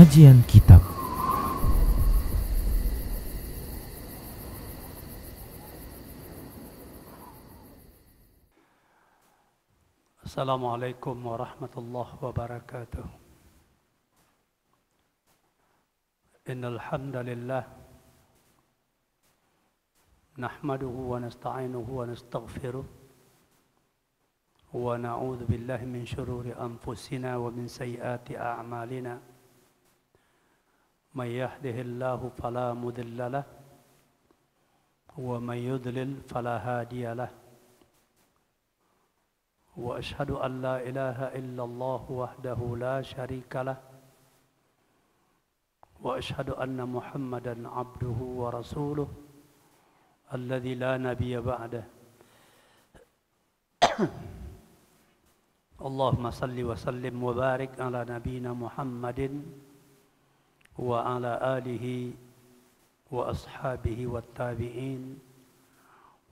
Kajian Kitab. Assalamualaikum warahmatullahi wabarakatuh. Innal hamdalillah nahmaduhu wa nasta'inuhu wa nastaghfiruh wa na'udzu billahi min shururi anfusina wa min sayyiati a'malina. May yahdihillahu fala mudilla lahu wa may yudlil fala hadiya lahu. وأشهد أن لا إله إلا الله وحده لا شريك له وأشهد أن محمدا عبده ورسوله الذي لا نبي بعده. اللهم صل وسلم وبارك على نبينا محمد وعلى آله وأصحابه والتابعين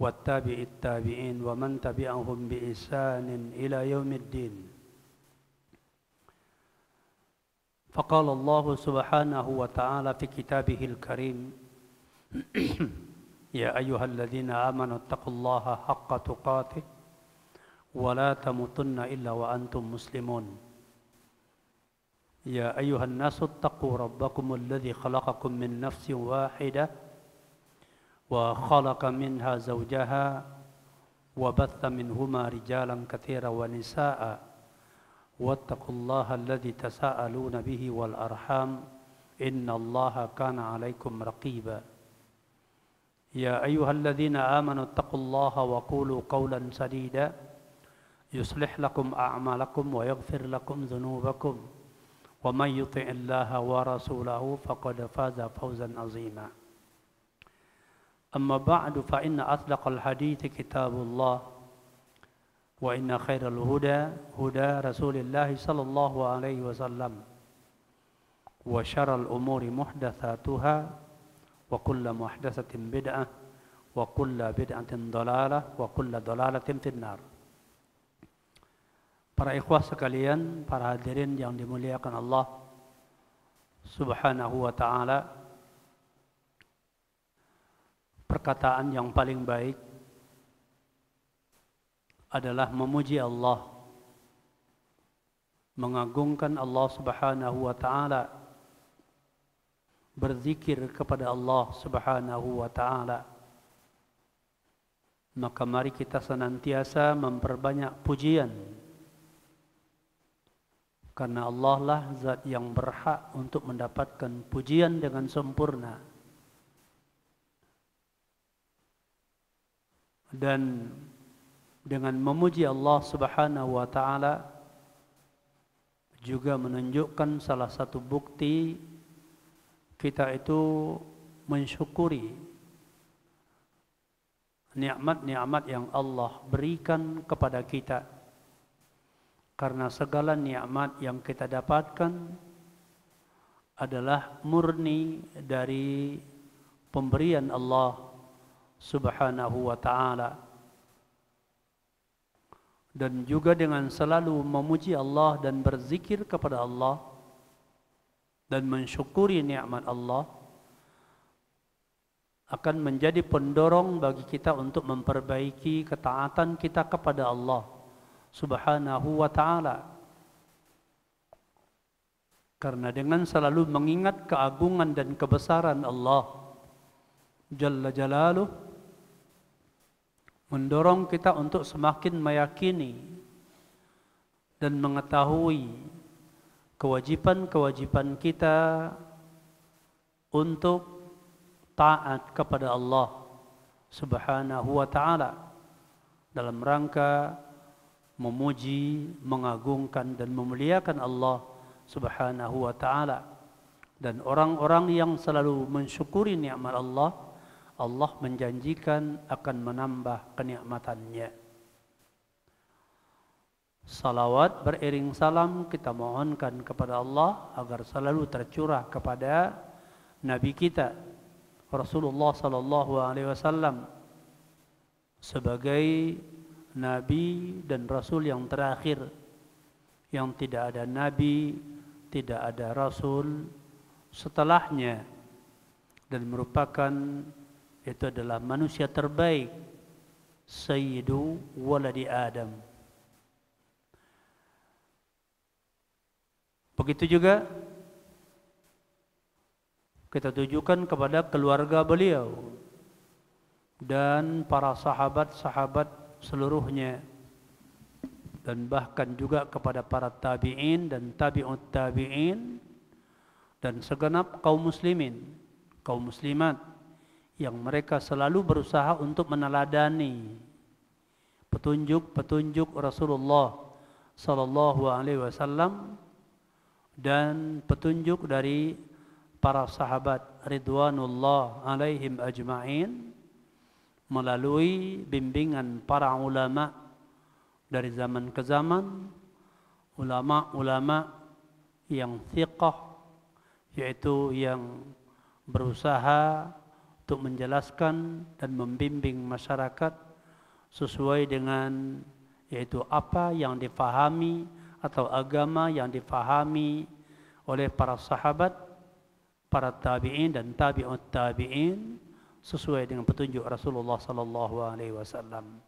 والتابع التابعين ومن تبعهم بإحسان إلى يوم الدين. فقال الله سبحانه وتعالى في كتابه الكريم يا أيها الذين آمنوا اتقوا الله حق تقاته ولا تموتن إلا وأنتم مسلمون. يا أيها الناس اتقوا ربكم الذي خلقكم من نفس واحدة وخلق منها زوجها وبث منهما رجالا كثيرا ونساء واتقوا الله الذي تساءلون به والأرحام إن الله كان عليكم رقيبا. يا أيها الذين آمنوا اتقوا الله وقولوا قولا سديدا يصلح لكم أعمالكم ويغفر لكم ذنوبكم ومن يطع الله ورسوله فقد فاز فوزا عظيما. أما بعد فإن أصدق الحديث كتاب الله وإن خير الهدى هدى رسول الله صلى الله عليه وسلم وشر الأمور محدثاتها وكل محدثة بدعة وكل بدعة ضلالة وكل ضلالة في النار. Para ikhwah sekalian, para hadirin yang dimuliakan Allah Subhanahu wa ta'ala, perkataan yang paling baik adalah memuji Allah, mengagungkan Allah Subhanahu wa ta'ala, berzikir kepada Allah Subhanahu wa ta'ala. Maka mari kita senantiasa memperbanyak pujian, karena Allah lah zat yang berhak untuk mendapatkan pujian dengan sempurna. Dan dengan memuji Allah Subhanahu wa ta'ala juga menunjukkan salah satu bukti kita itu mensyukuri nikmat-nikmat yang Allah berikan kepada kita. Karena segala nikmat yang kita dapatkan adalah murni dari pemberian Allah Subhanahu wa ta'ala. Dan juga dengan selalu memuji Allah dan berzikir kepada Allah dan mensyukuri nikmat Allah akan menjadi pendorong bagi kita untuk memperbaiki ketaatan kita kepada Allah Subhanahu wa ta'ala. Karena dengan selalu mengingat keagungan dan kebesaran Allah Jalla Jalaluh, mendorong kita untuk semakin meyakini dan mengetahui kewajiban-kewajiban kita untuk taat kepada Allah Subhanahu wa ta'ala dalam rangka memuji, mengagungkan dan memuliakan Allah Subhanahu wa ta'ala. Dan orang-orang yang selalu mensyukuri nikmat Allah, Allah menjanjikan akan menambah kenikmatannya. Salawat beriring salam kita mohonkan kepada Allah agar selalu tercurah kepada Nabi kita Rasulullah sallallahu alaihi wasallam sebagai Nabi dan Rasul yang terakhir, yang tidak ada Nabi, tidak ada Rasul setelahnya dan merupakan itu adalah manusia terbaik, Sayyidu waladi Adam. Begitu juga kita tujukan kepada keluarga beliau dan para sahabat-sahabat seluruhnya, dan bahkan juga kepada para tabi'in dan tabi'ut tabi'in dan segenap kaum muslimin, kaum muslimat yang mereka selalu berusaha untuk meneladani petunjuk-petunjuk Rasulullah sallallahu alaihi wasallam dan petunjuk dari para sahabat ridwanullah alaihim ajma'in melalui bimbingan para ulama dari zaman ke zaman, ulama-ulama yang thiqah, yaitu yang berusaha untuk menjelaskan dan membimbing masyarakat sesuai dengan yaitu apa yang difahami atau agama yang difahami oleh para sahabat, para tabi'in dan tabi'ut tabi'in sesuai dengan petunjuk Rasulullah sallallahu alaihi wasallam.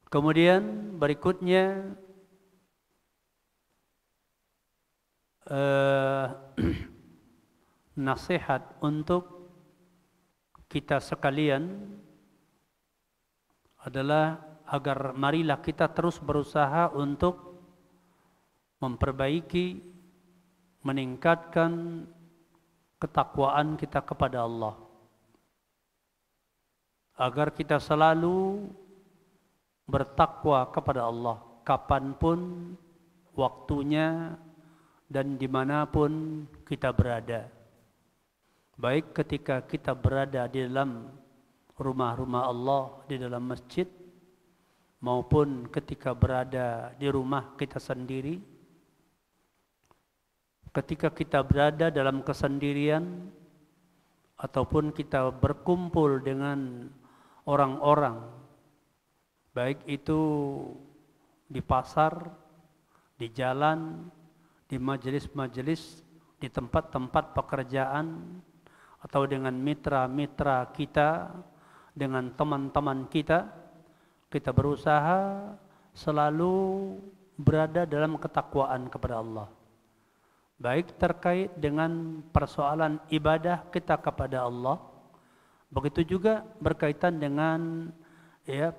Kemudian berikutnya nasihat untuk kita sekalian adalah agar marilah kita terus berusaha untuk memperbaiki, meningkatkan ketakwaan kita kepada Allah, agar kita selalu bertakwa kepada Allah kapanpun waktunya dan dimanapun kita berada, baik ketika kita berada di dalam rumah-rumah Allah, di dalam masjid, maupun ketika berada di rumah kita sendiri, ketika kita berada dalam kesendirian, ataupun kita berkumpul dengan orang-orang, baik itu di pasar, di jalan, di majelis-majelis, di tempat-tempat pekerjaan, atau dengan mitra-mitra kita, dengan teman-teman kita, kita berusaha selalu berada dalam ketakwaan kepada Allah. Baik terkait dengan persoalan ibadah kita kepada Allah, begitu juga berkaitan dengan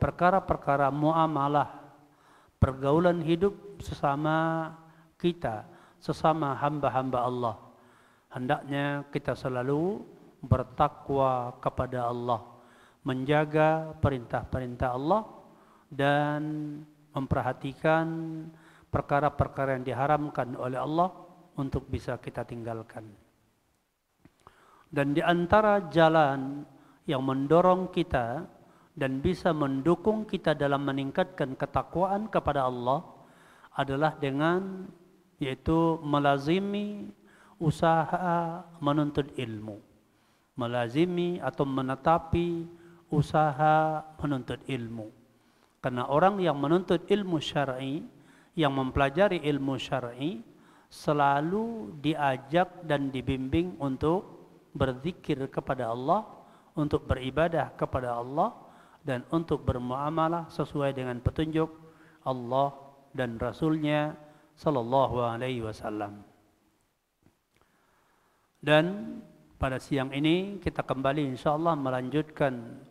perkara-perkara muamalah, pergaulan hidup sesama kita, sesama hamba-hamba Allah. Hendaknya kita selalu bertakwa kepada Allah, menjaga perintah-perintah Allah dan memperhatikan perkara-perkara yang diharamkan oleh Allah untuk bisa kita tinggalkan. Dan di antara jalan yang mendorong kita dan bisa mendukung kita dalam meningkatkan ketakwaan kepada Allah adalah dengan yaitu melazimi usaha menuntut ilmu, melazimi atau menetapi usaha menuntut ilmu. Karena orang yang menuntut ilmu syar'i, yang mempelajari ilmu syar'i, selalu diajak dan dibimbing untuk berzikir kepada Allah, untuk beribadah kepada Allah, dan untuk bermuamalah sesuai dengan petunjuk Allah dan Rasulnya sallallahu alaihi wasallam. Dan pada siang ini kita kembali insyaallah melanjutkan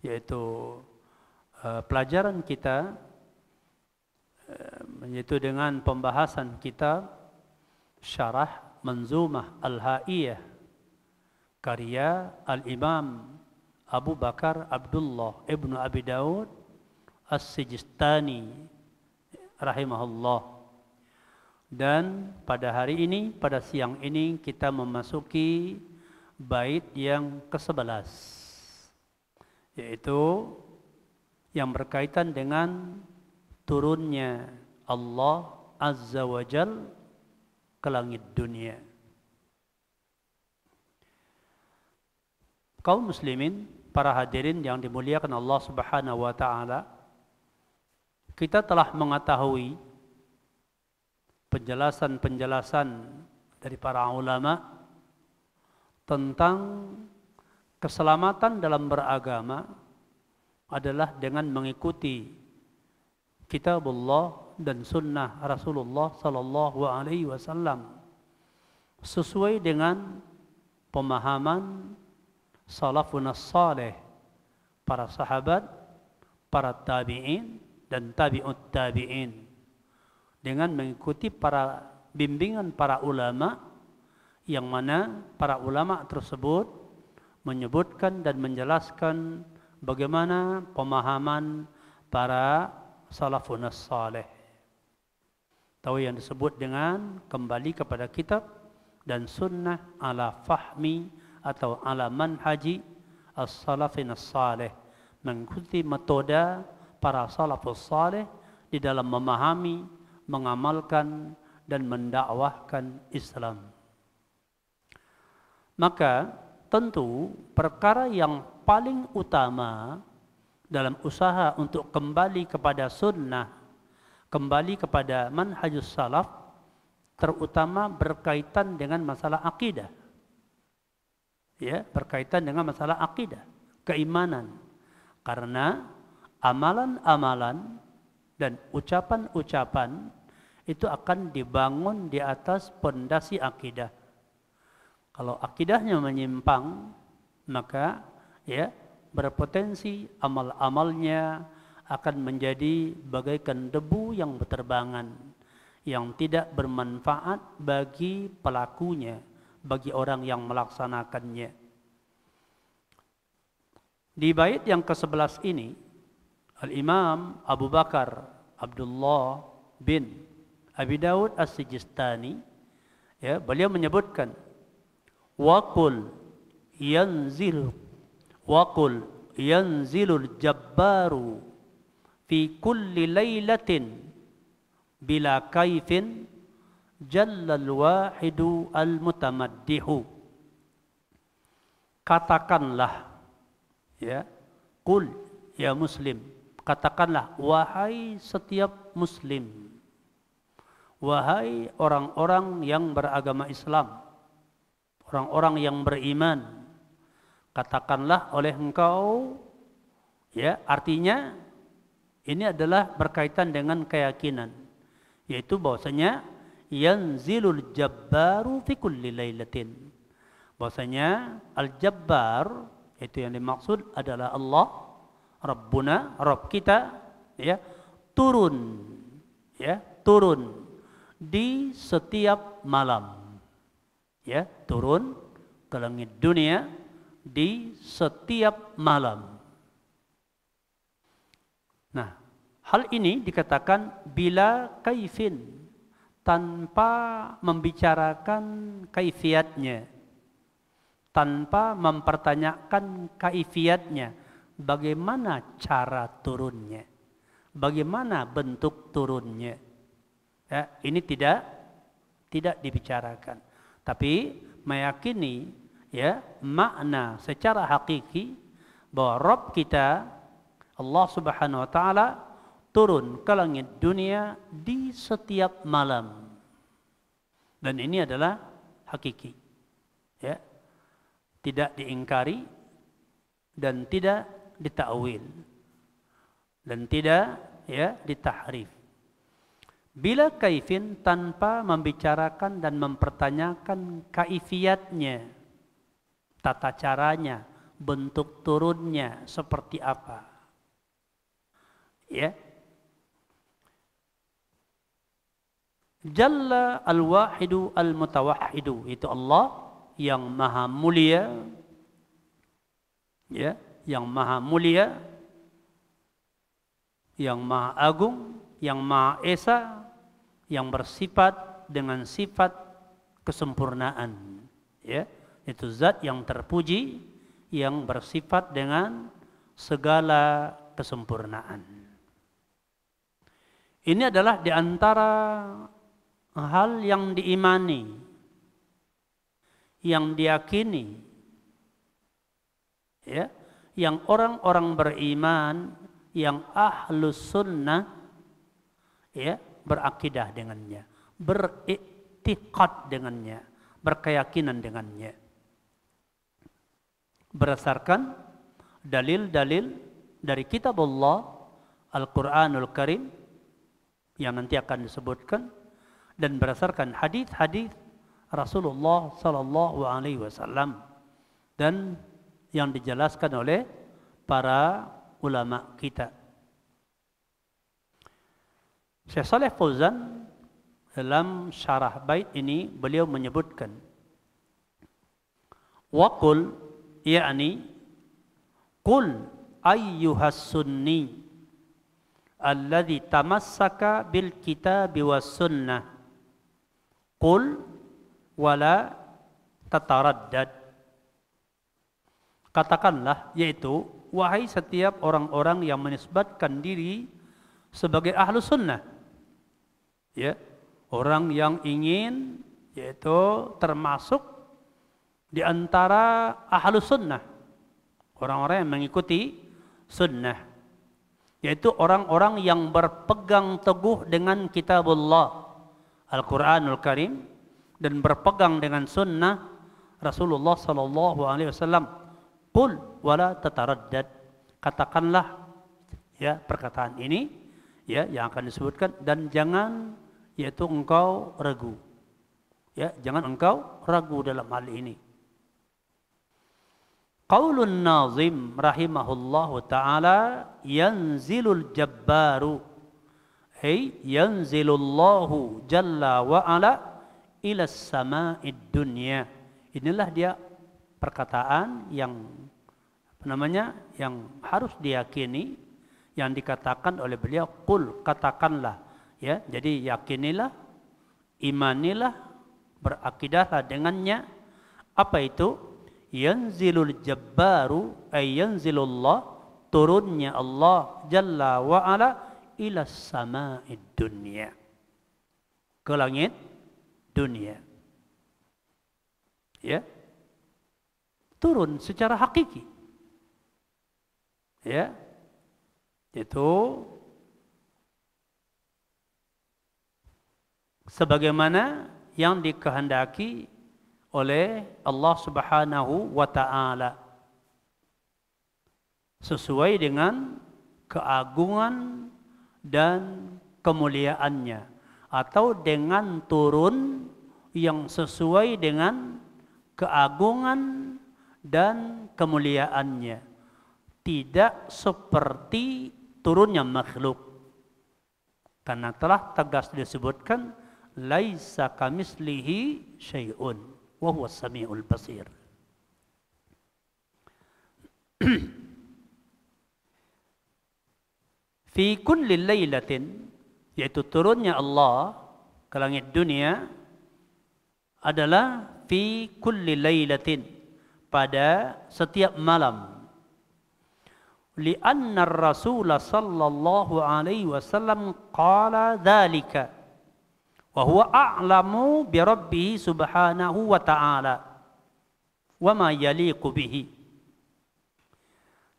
yaitu pelajaran kita yaitu dengan pembahasan kitab Syarah Manzumah Al-Ha'iyah karya Al-Imam Abu Bakar Abdullah Ibnu Abi Daud As-Sijistani rahimahullah. Dan pada hari ini, pada siang ini kita memasuki bait yang ke-11, yaitu yang berkaitan dengan turunnya Allah Azza wa Jal ke langit dunia. Kaum muslimin, para hadirin yang dimuliakan Allah Subhanahu wa taala, kita telah mengetahui penjelasan-penjelasan dari para ulama tentang keselamatan dalam beragama adalah dengan mengikuti kitabullah dan sunnah Rasulullah sallallahu alaihi wasallam sesuai dengan pemahaman salafun salih, para sahabat, para tabi'in dan tabi'ut tabi'in, dengan mengikuti para bimbingan para ulama, yang mana para ulama tersebut menyebutkan dan menjelaskan bagaimana pemahaman para salafun salih. Tahu yang disebut dengan kembali kepada kitab dan sunnah ala fahmi atau ala manhaji as-salafin as-salih, mengikuti metode para salafus salih di dalam memahami, mengamalkan dan mendakwahkan Islam. Maka tentu perkara yang paling utama dalam usaha untuk kembali kepada sunnah, kembali kepada manhajus salaf, terutama berkaitan dengan masalah akidah. Ya, berkaitan dengan masalah akidah, keimanan. Karena amalan-amalan dan ucapan-ucapan itu akan dibangun di atas pondasi akidah. Kalau akidahnya menyimpang, maka ya berpotensi amal-amalnya akan menjadi bagaikan debu yang berterbangan, yang tidak bermanfaat bagi pelakunya, bagi orang yang melaksanakannya. Di bait yang ke-11 ini, Al-Imam Abu Bakar Abdullah bin Abi Dawud As-Sijistani, ya, beliau menyebutkan waqul yanzilul jabbaru fi kulli lailatin bila kaifin jallal wahidu al-mutamaddihu. Katakanlah, ya, qul ya muslim, katakanlah wahai setiap muslim, wahai orang-orang yang beragama Islam, orang-orang yang beriman, katakanlah oleh engkau, ya, artinya ini adalah berkaitan dengan keyakinan, yaitu bahwasanya yanzilul jabbaru fi kulli lailatin, bahwasanya al-jabbar itu yang dimaksud adalah Allah Rabbuna, Rabb kita, ya, turun, ya, turun di setiap malam, ya, turun ke langit dunia di setiap malam. Nah, hal ini dikatakan bila kaifin, tanpa membicarakan kaifiatnya, tanpa mempertanyakan kaifiatnya, bagaimana cara turunnya, bagaimana bentuk turunnya. Ya, ini tidak dibicarakan, tapi meyakini, ya, makna secara hakiki bahwa Rabb kita Allah Subhanahu wa taala turun ke langit dunia di setiap malam. Dan ini adalah hakiki. Ya. Tidak diingkari dan tidak ditakwil dan tidak, ya, ditahrif. Bila kaifin, tanpa membicarakan dan mempertanyakan kaifiatnya, tata caranya, bentuk turunnya seperti apa. Ya. Jalla al-wahidu al-mutawahhidu, itu Allah yang maha mulia, ya, yang maha mulia, yang maha agung, yang maha esa, yang bersifat dengan sifat kesempurnaan, ya, itu zat yang terpuji, yang bersifat dengan segala kesempurnaan. Ini adalah di antara hal yang diimani, yang diyakini, ya, yang orang-orang beriman, yang ahlus sunnah, ya, berakidah dengannya, beriktikad dengannya, berkeyakinan dengannya. Berdasarkan dalil-dalil dari kitab Allah, Al-Quranul Karim, yang nanti akan disebutkan, dan berdasarkan hadis-hadis Rasulullah Sallallahu Alaihi Wasallam dan yang dijelaskan oleh para ulama kita. Syekh Shalih Fauzan dalam syarah bait ini beliau menyebutkan waqul, yakni qul ayyuhas sunni alladhi tamassaka bil kitabi was sunnah qul wala tataraddad. Katakanlah, yaitu wahai setiap orang-orang yang menisbatkan diri sebagai ahlu sunnah, ya, orang yang ingin yaitu termasuk di antara ahlu sunnah, orang-orang yang mengikuti sunnah, yaitu orang-orang yang berpegang teguh dengan kitabullah Al-Quranul Karim dan berpegang dengan sunnah Rasulullah Sallallahu Alaihi Wasallam. Qul wala tataraddad. Katakanlah, ya, perkataan ini, ya, yang akan disebutkan, dan jangan yaitu engkau ragu, ya, jangan engkau ragu dalam hal ini. Qaulun Nazim rahimahullahu taala, yanzilul jabbaru, ay yanzilullahu jalla wa ala ila sama'id dunya. Inilah dia perkataan yang yang harus diyakini, yang dikatakan oleh beliau, qul, katakanlah, ya. Jadi yakinilah, imanilah, berakidahlah dengannya. Apa itu? Yanzilul jabbaru ay yanzilullah, turunnya Allah jalla wa ala ila sama'id dunya, ke langit dunia, ya, turun secara hakiki, ya, itu sebagaimana yang dikehendaki oleh Allah Subhanahu wa taala, sesuai dengan keagungan dan kemuliaannya, atau dengan turun yang sesuai dengan keagungan dan kemuliaannya, tidak seperti turunnya makhluk, karena telah tegas disebutkan laisa kamislihi syai'un wa huwas samiul basir. Fi kulli lailatin, yaitu turunnya Allah ke langit dunia adalah fi kulli lailatin, pada setiap malam. Li'anna ar-rasul sallallahu alaihi wasallam qala dzalika wa huwa a'lamu bi rabbih subhanahu wa ta'ala wa ma yaliqu bihi.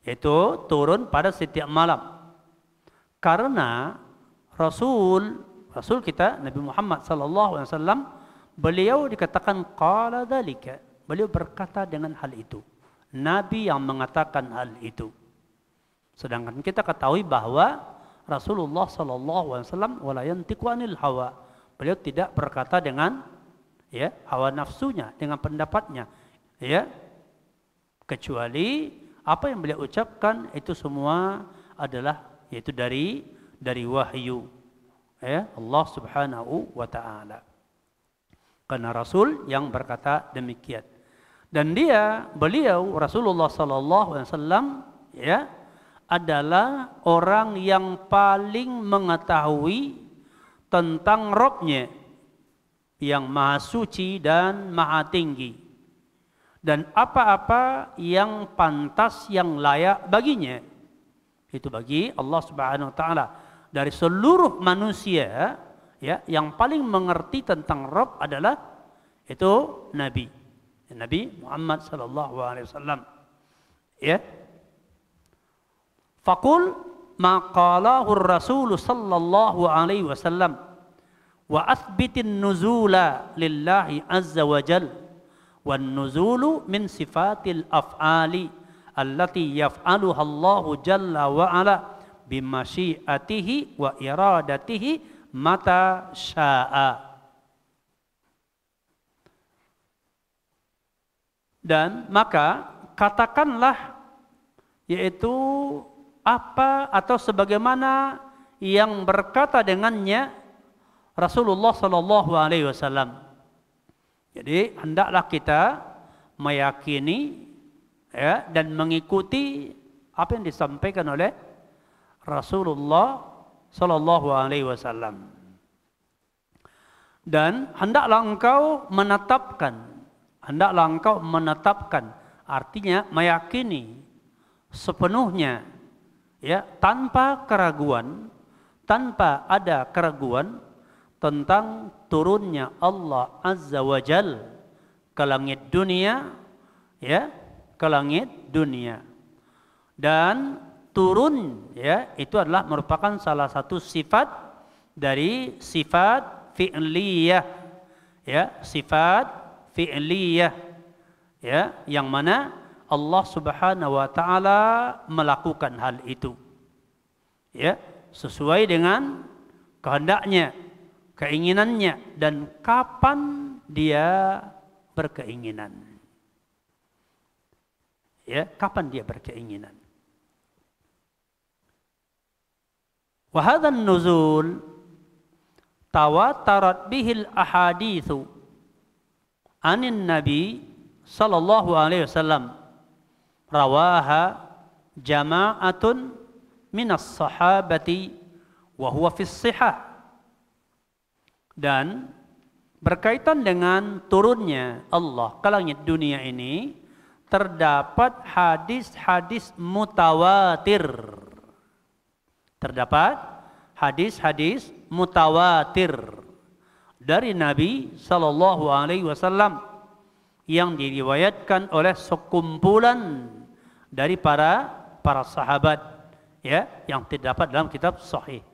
Yaitu turun pada setiap malam. Karena Rasul kita Nabi Muhammad sallallahu alaihi wasallam, beliau dikatakan qala dzalika, beliau berkata dengan hal itu. Nabi yang mengatakan hal itu. Sedangkan kita ketahui bahwa Rasulullah sallallahu alaihi wasallam wala yantiqu anil hawa. Beliau tidak berkata dengan, ya, hawa nafsunya, dengan pendapatnya, ya. Kecuali apa yang beliau ucapkan itu semua adalah yaitu dari wahyu, ya, Allah Subhanahu wa taala. Karena Rasul yang berkata demikian. Dan beliau Rasulullah sallallahu alaihi wasallam, ya, adalah orang yang paling mengetahui tentang Rabb-Nya yang maha suci dan maha tinggi, dan apa-apa yang pantas, yang layak baginya, itu bagi Allah Subhanahu wa taala. Dari seluruh manusia, ya, yang paling mengerti tentang Rabb adalah itu Nabi Muhammad sallallahu alaihi wasallam, ya. Faqul ma qalahu ar-rasul sallallahu alaihi wasallam wa athbitin nuzula lillahi azza wa jal wan nuzulu min sifatil af'ali allati yaf'aluha Allahu jalla wa ala bimasyiatihi wa iradatihi mata sya'a. Dan maka katakanlah, yaitu apa atau sebagaimana yang berkata dengannya Rasulullah sallallahu alaihi wasallam. Jadi hendaklah kita meyakini ya, dan mengikuti apa yang disampaikan oleh Rasulullah sallallahu alaihi wasallam. Dan hendaklah engkau menetapkan, artinya meyakini sepenuhnya ya, tanpa ada keraguan tentang turunnya Allah Azza wa Jal ke langit dunia ya, ke langit dunia. Dan turun ya, itu adalah merupakan salah satu sifat dari sifat fi'liyah ya, sifat fi'liyah ya, yang mana Allah Subhanahu wa taala melakukan hal itu ya, sesuai dengan kehendaknya, keinginannya, dan kapan dia berkeinginan ya, kapan dia berkeinginan. Wa hadzal nuzul tawatarat bihil ahaditsu anin nabi sallallahu alaihi wasallam rawaha jama'atun minas sahabati wa huwa fis sihah. Dan berkaitan dengan turunnya Allah ke langit dunia ini terdapat hadis-hadis mutawatir. Terdapat hadis-hadis mutawatir dari Nabi sallallahu alaihi wasallam yang diriwayatkan oleh sekumpulan dari para sahabat ya, yang terdapat dalam kitab sahih.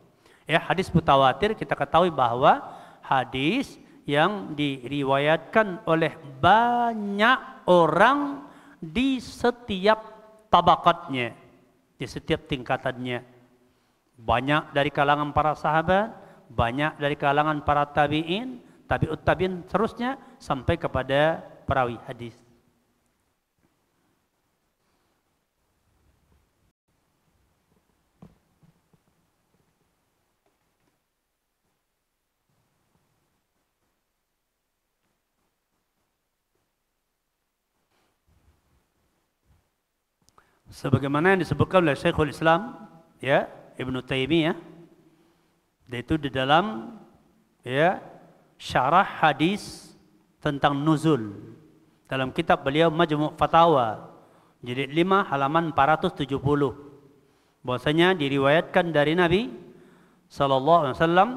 Ya, hadis mutawatir kita ketahui bahwa hadis yang diriwayatkan oleh banyak orang di setiap tabaqatnya, di setiap tingkatannya. Banyak dari kalangan para sahabat, banyak dari kalangan para tabi'in, tabi'ut tabi'in, terusnya sampai kepada perawi hadis. Sebagaimana yang disebutkan oleh Syekhul Islam ya, Ibnu Taimiyah, yaitu di dalam ya, syarah hadis tentang nuzul dalam kitab beliau Majmu' Fatawa jilid 5 halaman 470, bahwasanya diriwayatkan dari Nabi sallallahu alaihi wasallam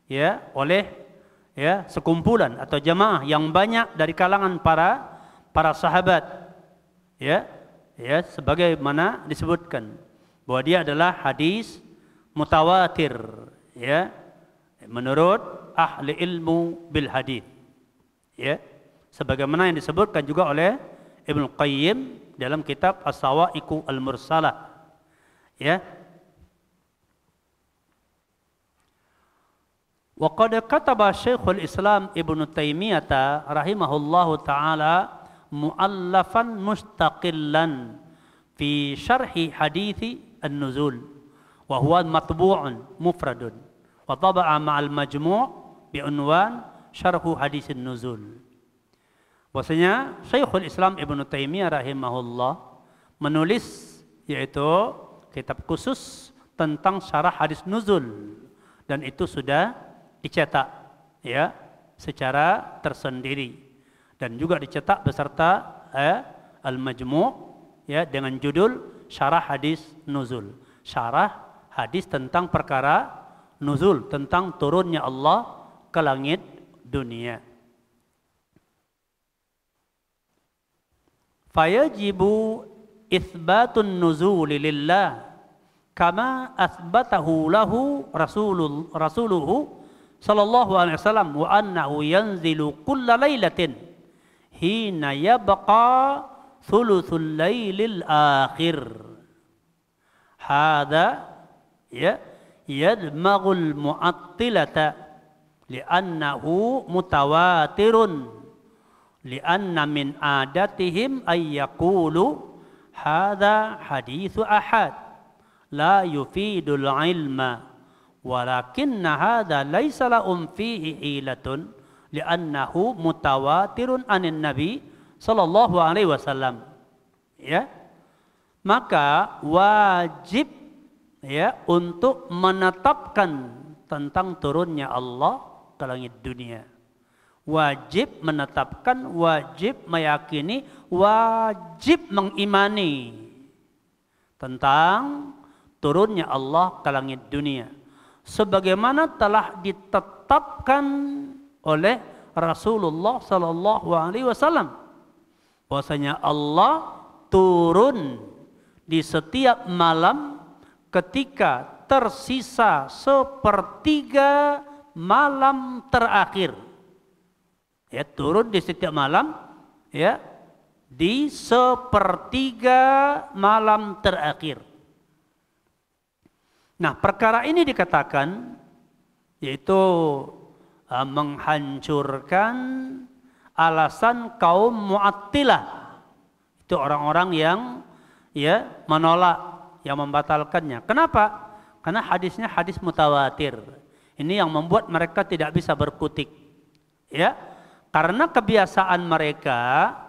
ya, oleh ya, sekumpulan atau jamaah yang banyak dari kalangan para sahabat ya, ya, sebagaimana disebutkan bahwa dia adalah hadis mutawatir ya, menurut ahli ilmu bil hadis ya, sebagaimana yang disebutkan juga oleh Ibnu Qayyim dalam kitab As-Sawa'iqu Al-Mursalah ya. Wa qad kataba Syekhul Islam Ibnu Taimiyah rahimahullahu taala mu'allafan mustaqillan fi syarhi hadithi an-nuzul wa huwa matbu'un mufradun wa taba'a ma'al majmu' bi unwan syarhu hadisin nuzul. Bahwasanya Syekhul Islam Ibnu Taimiyah rahimahullah menulis yaitu kitab khusus tentang syarah hadis nuzul, dan itu sudah dicetak ya, secara tersendiri, dan juga dicetak beserta al-majmu' ya, dengan judul syarah hadis nuzul, syarah hadis tentang perkara nuzul, tentang turunnya Allah ke langit dunia. Fayajibu itsbatun nuzuli lillah kama atsbatahu lahu rasuluhu sallallahu alaihi wasallam wa annahu yanzilu kulla lailatin hina yabqa thuluthul lailil akhir. Hada ya yadmaghul mu'attilata li'annahu mutawatirun li'anna min adatihim ay yaqulu hadha hadithu ahad la yufidul ilma walakinna hadha laysa lahum fihi hilatun li'annahu mutawatirun anin nabi sallallahu alaihi wasallam. Ya, maka wajib ya untuk menetapkan tentang turunnya Allah ke langit dunia. Wajib menetapkan, wajib meyakini, wajib mengimani tentang turunnya Allah ke langit dunia. Sebagaimana telah ditetapkan oleh Rasulullah sallallahu alaihi wasallam bahwasanya Allah turun di setiap malam ketika tersisa sepertiga malam terakhir. Ya, turun di setiap malam ya di sepertiga malam terakhir. Nah, perkara ini dikatakan yaitu menghancurkan alasan kaum Mu'attilah. Itu orang-orang yang ya menolak, yang membatalkannya. Kenapa? Karena hadisnya hadis mutawatir. Ini yang membuat mereka tidak bisa berkutik. Ya, karena kebiasaan mereka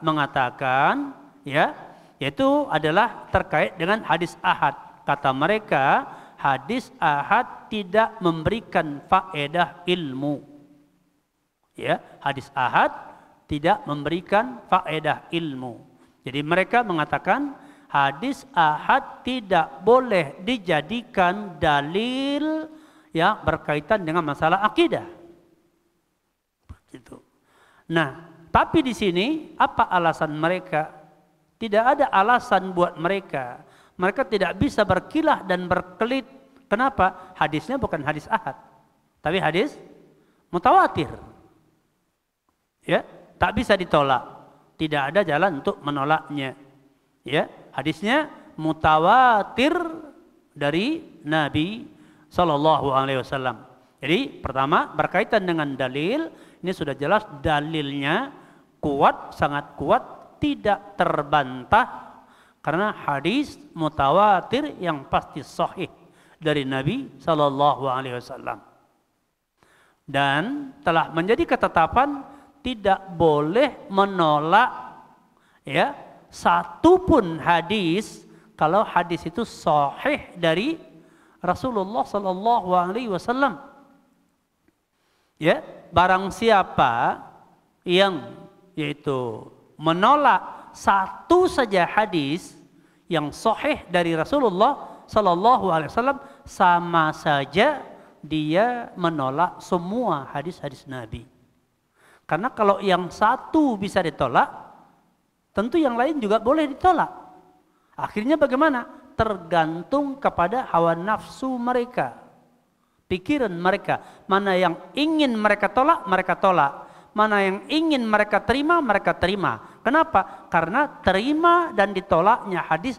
mengatakan ya, yaitu adalah terkait dengan hadis ahad. Kata mereka, hadis ahad tidak memberikan faedah ilmu. Ya, hadis ahad tidak memberikan faedah ilmu. Jadi mereka mengatakan hadis ahad tidak boleh dijadikan dalil yang berkaitan dengan masalah akidah. Begitu. Nah, tapi di sini apa alasan mereka? Tidak ada alasan buat mereka. Mereka tidak bisa berkilah dan berkelit. Kenapa? Hadisnya bukan hadis ahad, tapi hadis mutawatir. Ya, tak bisa ditolak. Tidak ada jalan untuk menolaknya. Ya, hadisnya mutawatir dari Nabi sallallahu alaihi wasallam. Jadi pertama berkaitan dengan dalil, ini sudah jelas dalilnya kuat, sangat kuat, tidak terbantah karena hadis mutawatir yang pasti sahih dari Nabi sallallahu alaihi wasallam. Dan telah menjadi ketetapan tidak boleh menolak ya satu pun hadis kalau hadis itu sahih dari Rasulullah sallallahu alaihi wasallam. Ya, barang siapa yang yaitu menolak satu saja hadis yang sahih dari Rasulullah sallallahu alaihi wasallam, sama saja dia menolak semua hadis-hadis Nabi. Karena kalau yang satu bisa ditolak, tentu yang lain juga boleh ditolak. Akhirnya bagaimana? Tergantung kepada hawa nafsu mereka, pikiran mereka. Mana yang ingin mereka tolak, mereka tolak. Mana yang ingin mereka terima, mereka terima. Kenapa? Karena terima dan ditolaknya hadis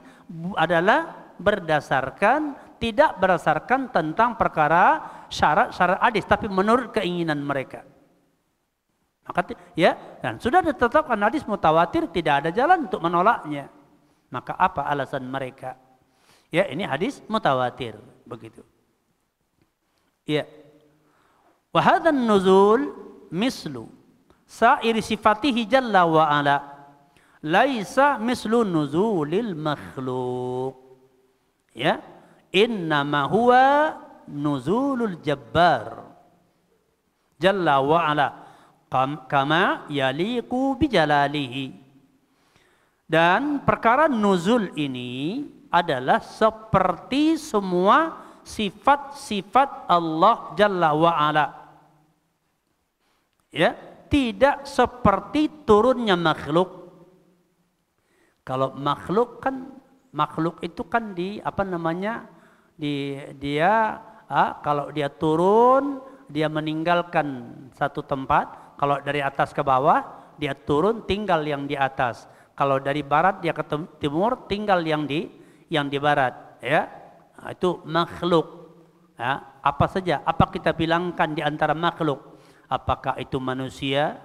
adalah berdasarkan, tidak berdasarkan tentang perkara syarat-syarat hadis, tapi menurut keinginan mereka. Maka ya, dan sudah ditetapkan hadis mutawatir, tidak ada jalan untuk menolaknya. Maka apa alasan mereka? Ya, ini hadis mutawatir, begitu. Ya. Wa hadzal nuzul mislu sa'ir sifatihi jalla wa ala laisa mislu nuzulil makhluq. Ya, innama huwa nuzulul jabbar jalla wa ala kama yaliqu bijalalihi. Dan perkara nuzul ini adalah seperti semua sifat-sifat Allah Jalla wa Ala. Ya, tidak seperti turunnya makhluk. Kalau makhluk kan, makhluk itu kan di apa namanya? Kalau dia turun dia meninggalkan satu tempat, kalau dari atas ke bawah dia turun tinggal yang di atas. Kalau dari barat dia ke timur tinggal yang di barat, ya. Nah, itu makhluk. Ya, apa saja, apa kita bilangkan di antara makhluk? Apakah itu manusia?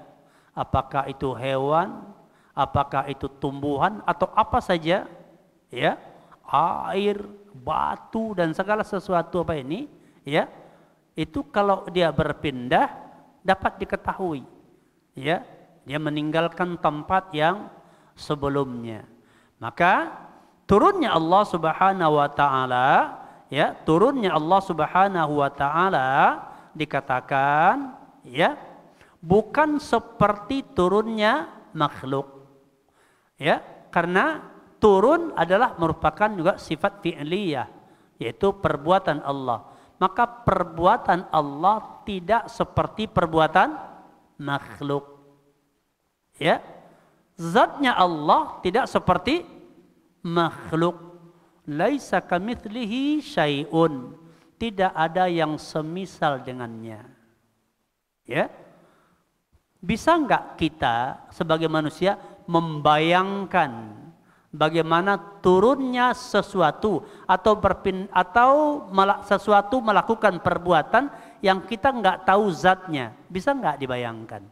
Apakah itu hewan? Apakah itu tumbuhan atau apa saja? Ya, air, batu dan segala sesuatu apa ini, ya. Itu kalau dia berpindah dapat diketahui. Ya, dia meninggalkan tempat yang sebelumnya. Maka turunnya Allah Subhanahu wa taala, ya, turunnya Allah Subhanahu wa taala dikatakan, ya, bukan seperti turunnya makhluk. Ya, karena turun adalah merupakan juga sifat fi'liyah, yaitu perbuatan Allah. Maka perbuatan Allah tidak seperti perbuatan makhluk. Ya, zatnya Allah tidak seperti makhluk. Laisa kamitslihi syai'un. Tidak ada yang semisal dengannya. Ya. Bisa enggak kita sebagai manusia membayangkan bagaimana turunnya sesuatu atau sesuatu melakukan perbuatan yang kita enggak tahu zatnya? Bisa enggak dibayangkan?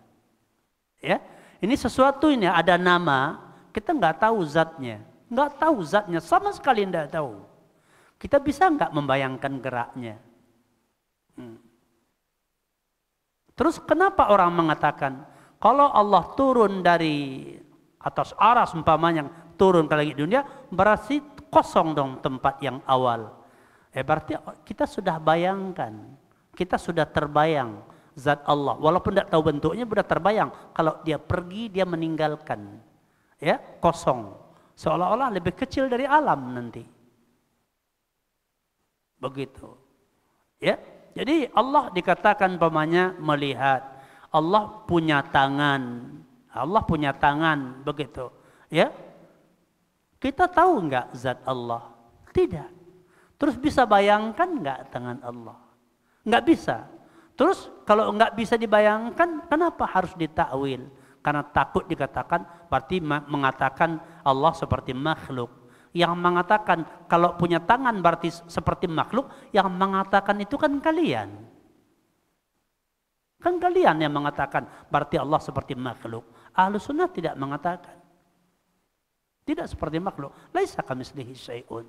Ya. Ini sesuatu ini ada nama, kita enggak tahu zatnya. Enggak tahu zatnya, sama sekali enggak tahu. Kita bisa enggak membayangkan geraknya? Terus kenapa orang mengatakan kalau Allah turun dari atas aras umpamanya turun ke langit dunia, berarti kosong dong tempat yang awal. Berarti kita sudah bayangkan, kita sudah terbayang zat Allah. Walaupun tidak tahu bentuknya, sudah terbayang. Kalau dia pergi, dia meninggalkan. Ya, kosong. Seolah-olah lebih kecil dari alam nanti. Begitu. Ya. Jadi Allah dikatakan umpamanya melihat, Allah punya tangan, Allah punya tangan, begitu. Ya, kita tahu enggak zat Allah? Tidak. Terus bisa bayangkan enggak tangan Allah? Enggak bisa. Terus kalau enggak bisa dibayangkan, kenapa harus ditakwil? Karena takut dikatakan, berarti mengatakan Allah seperti makhluk. Yang mengatakan kalau punya tangan berarti seperti makhluk, yang mengatakan itu kan kalian. Kan kalian yang mengatakan berarti Allah seperti makhluk. Ahlus sunnah tidak mengatakan. Tidak seperti makhluk. Laisa kamitslihi syai'un.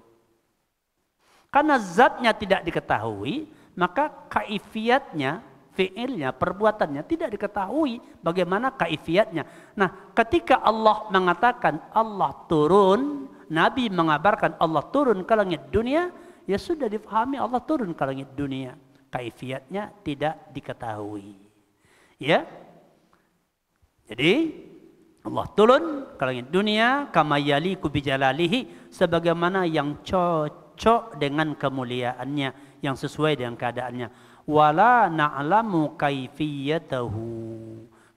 Karena zatnya tidak diketahui, maka kaifiyatnya, fi'ilnya, perbuatannya tidak diketahui bagaimana kaifiyatnya. Nah, ketika Allah mengatakan Allah turun, Nabi mengabarkan Allah turun ke langit dunia, ya sudah difahami Allah turun ke langit dunia. Kaifiyatnya tidak diketahui. Ya. Jadi Allah turun ke langit dunia kama yaliku bijalalihi, sebagaimana yang cocok dengan kemuliaannya, yang sesuai dengan keadaannya. Wala na'lamu kaifiyatahu.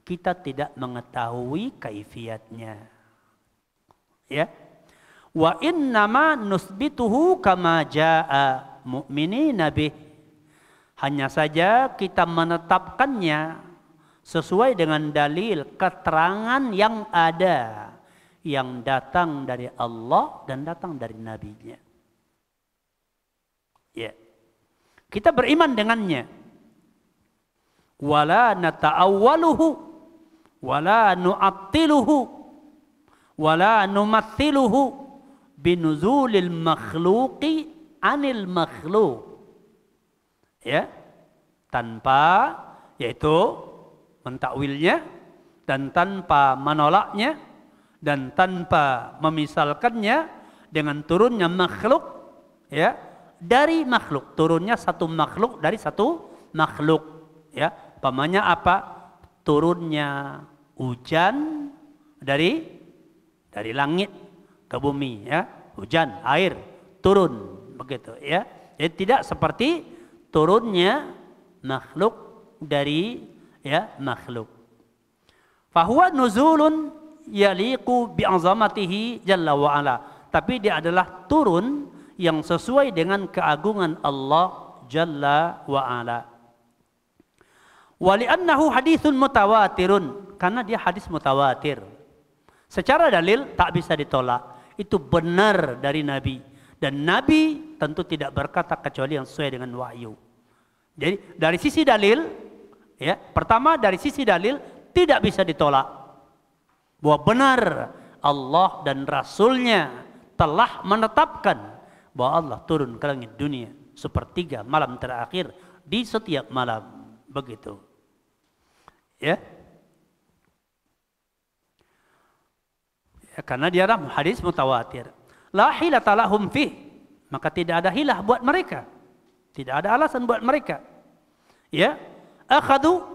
Kita tidak mengetahui kaifiyatnya. Ya. Wa innama nusbituhu kama jaa mu'minina bih. Hanya saja kita menetapkannya sesuai dengan dalil keterangan yang ada, yang datang dari Allah dan datang dari nabinya. Ya. Kita beriman dengannya. Wala nata'awwaluhu wala nu'attiluhu wala numathiluhu binuzulil makhluqi anil makhluk. Ya, tanpa, yaitu mentakwilnya, dan tanpa menolaknya, dan tanpa memisalkannya dengan turunnya makhluk, ya, dari makhluk, turunnya satu makhluk dari satu makhluk, ya. Umpamanya apa? Turunnya hujan dari langit ke bumi, ya, hujan, air turun, begitu, ya. Jadi tidak seperti turunnya makhluk dari, ya, makhluk. Fahuwa nuzulun yaliqu bi'azamatihi jalla wa ala. Tapi dia adalah turun yang sesuai dengan keagungan Allah jalla wa ala. Wali'annahu haditsun mutawatirun, karena dia hadis mutawatir. Secara dalil tak bisa ditolak. Itu benar dari Nabi. Dan Nabi tentu tidak berkata kecuali yang sesuai dengan wahyu. Jadi dari sisi dalil, ya, pertama dari sisi dalil tidak bisa ditolak. Bahwa benar Allah dan Rasulnya telah menetapkan bahwa Allah turun ke langit dunia sepertiga malam terakhir di setiap malam. Begitu. Ya. Ya, karena dia adalah hadis mutawatir. La hilata lahum fih, maka tidak ada hilah buat mereka. Tidak ada alasan buat mereka. Ya, akhadu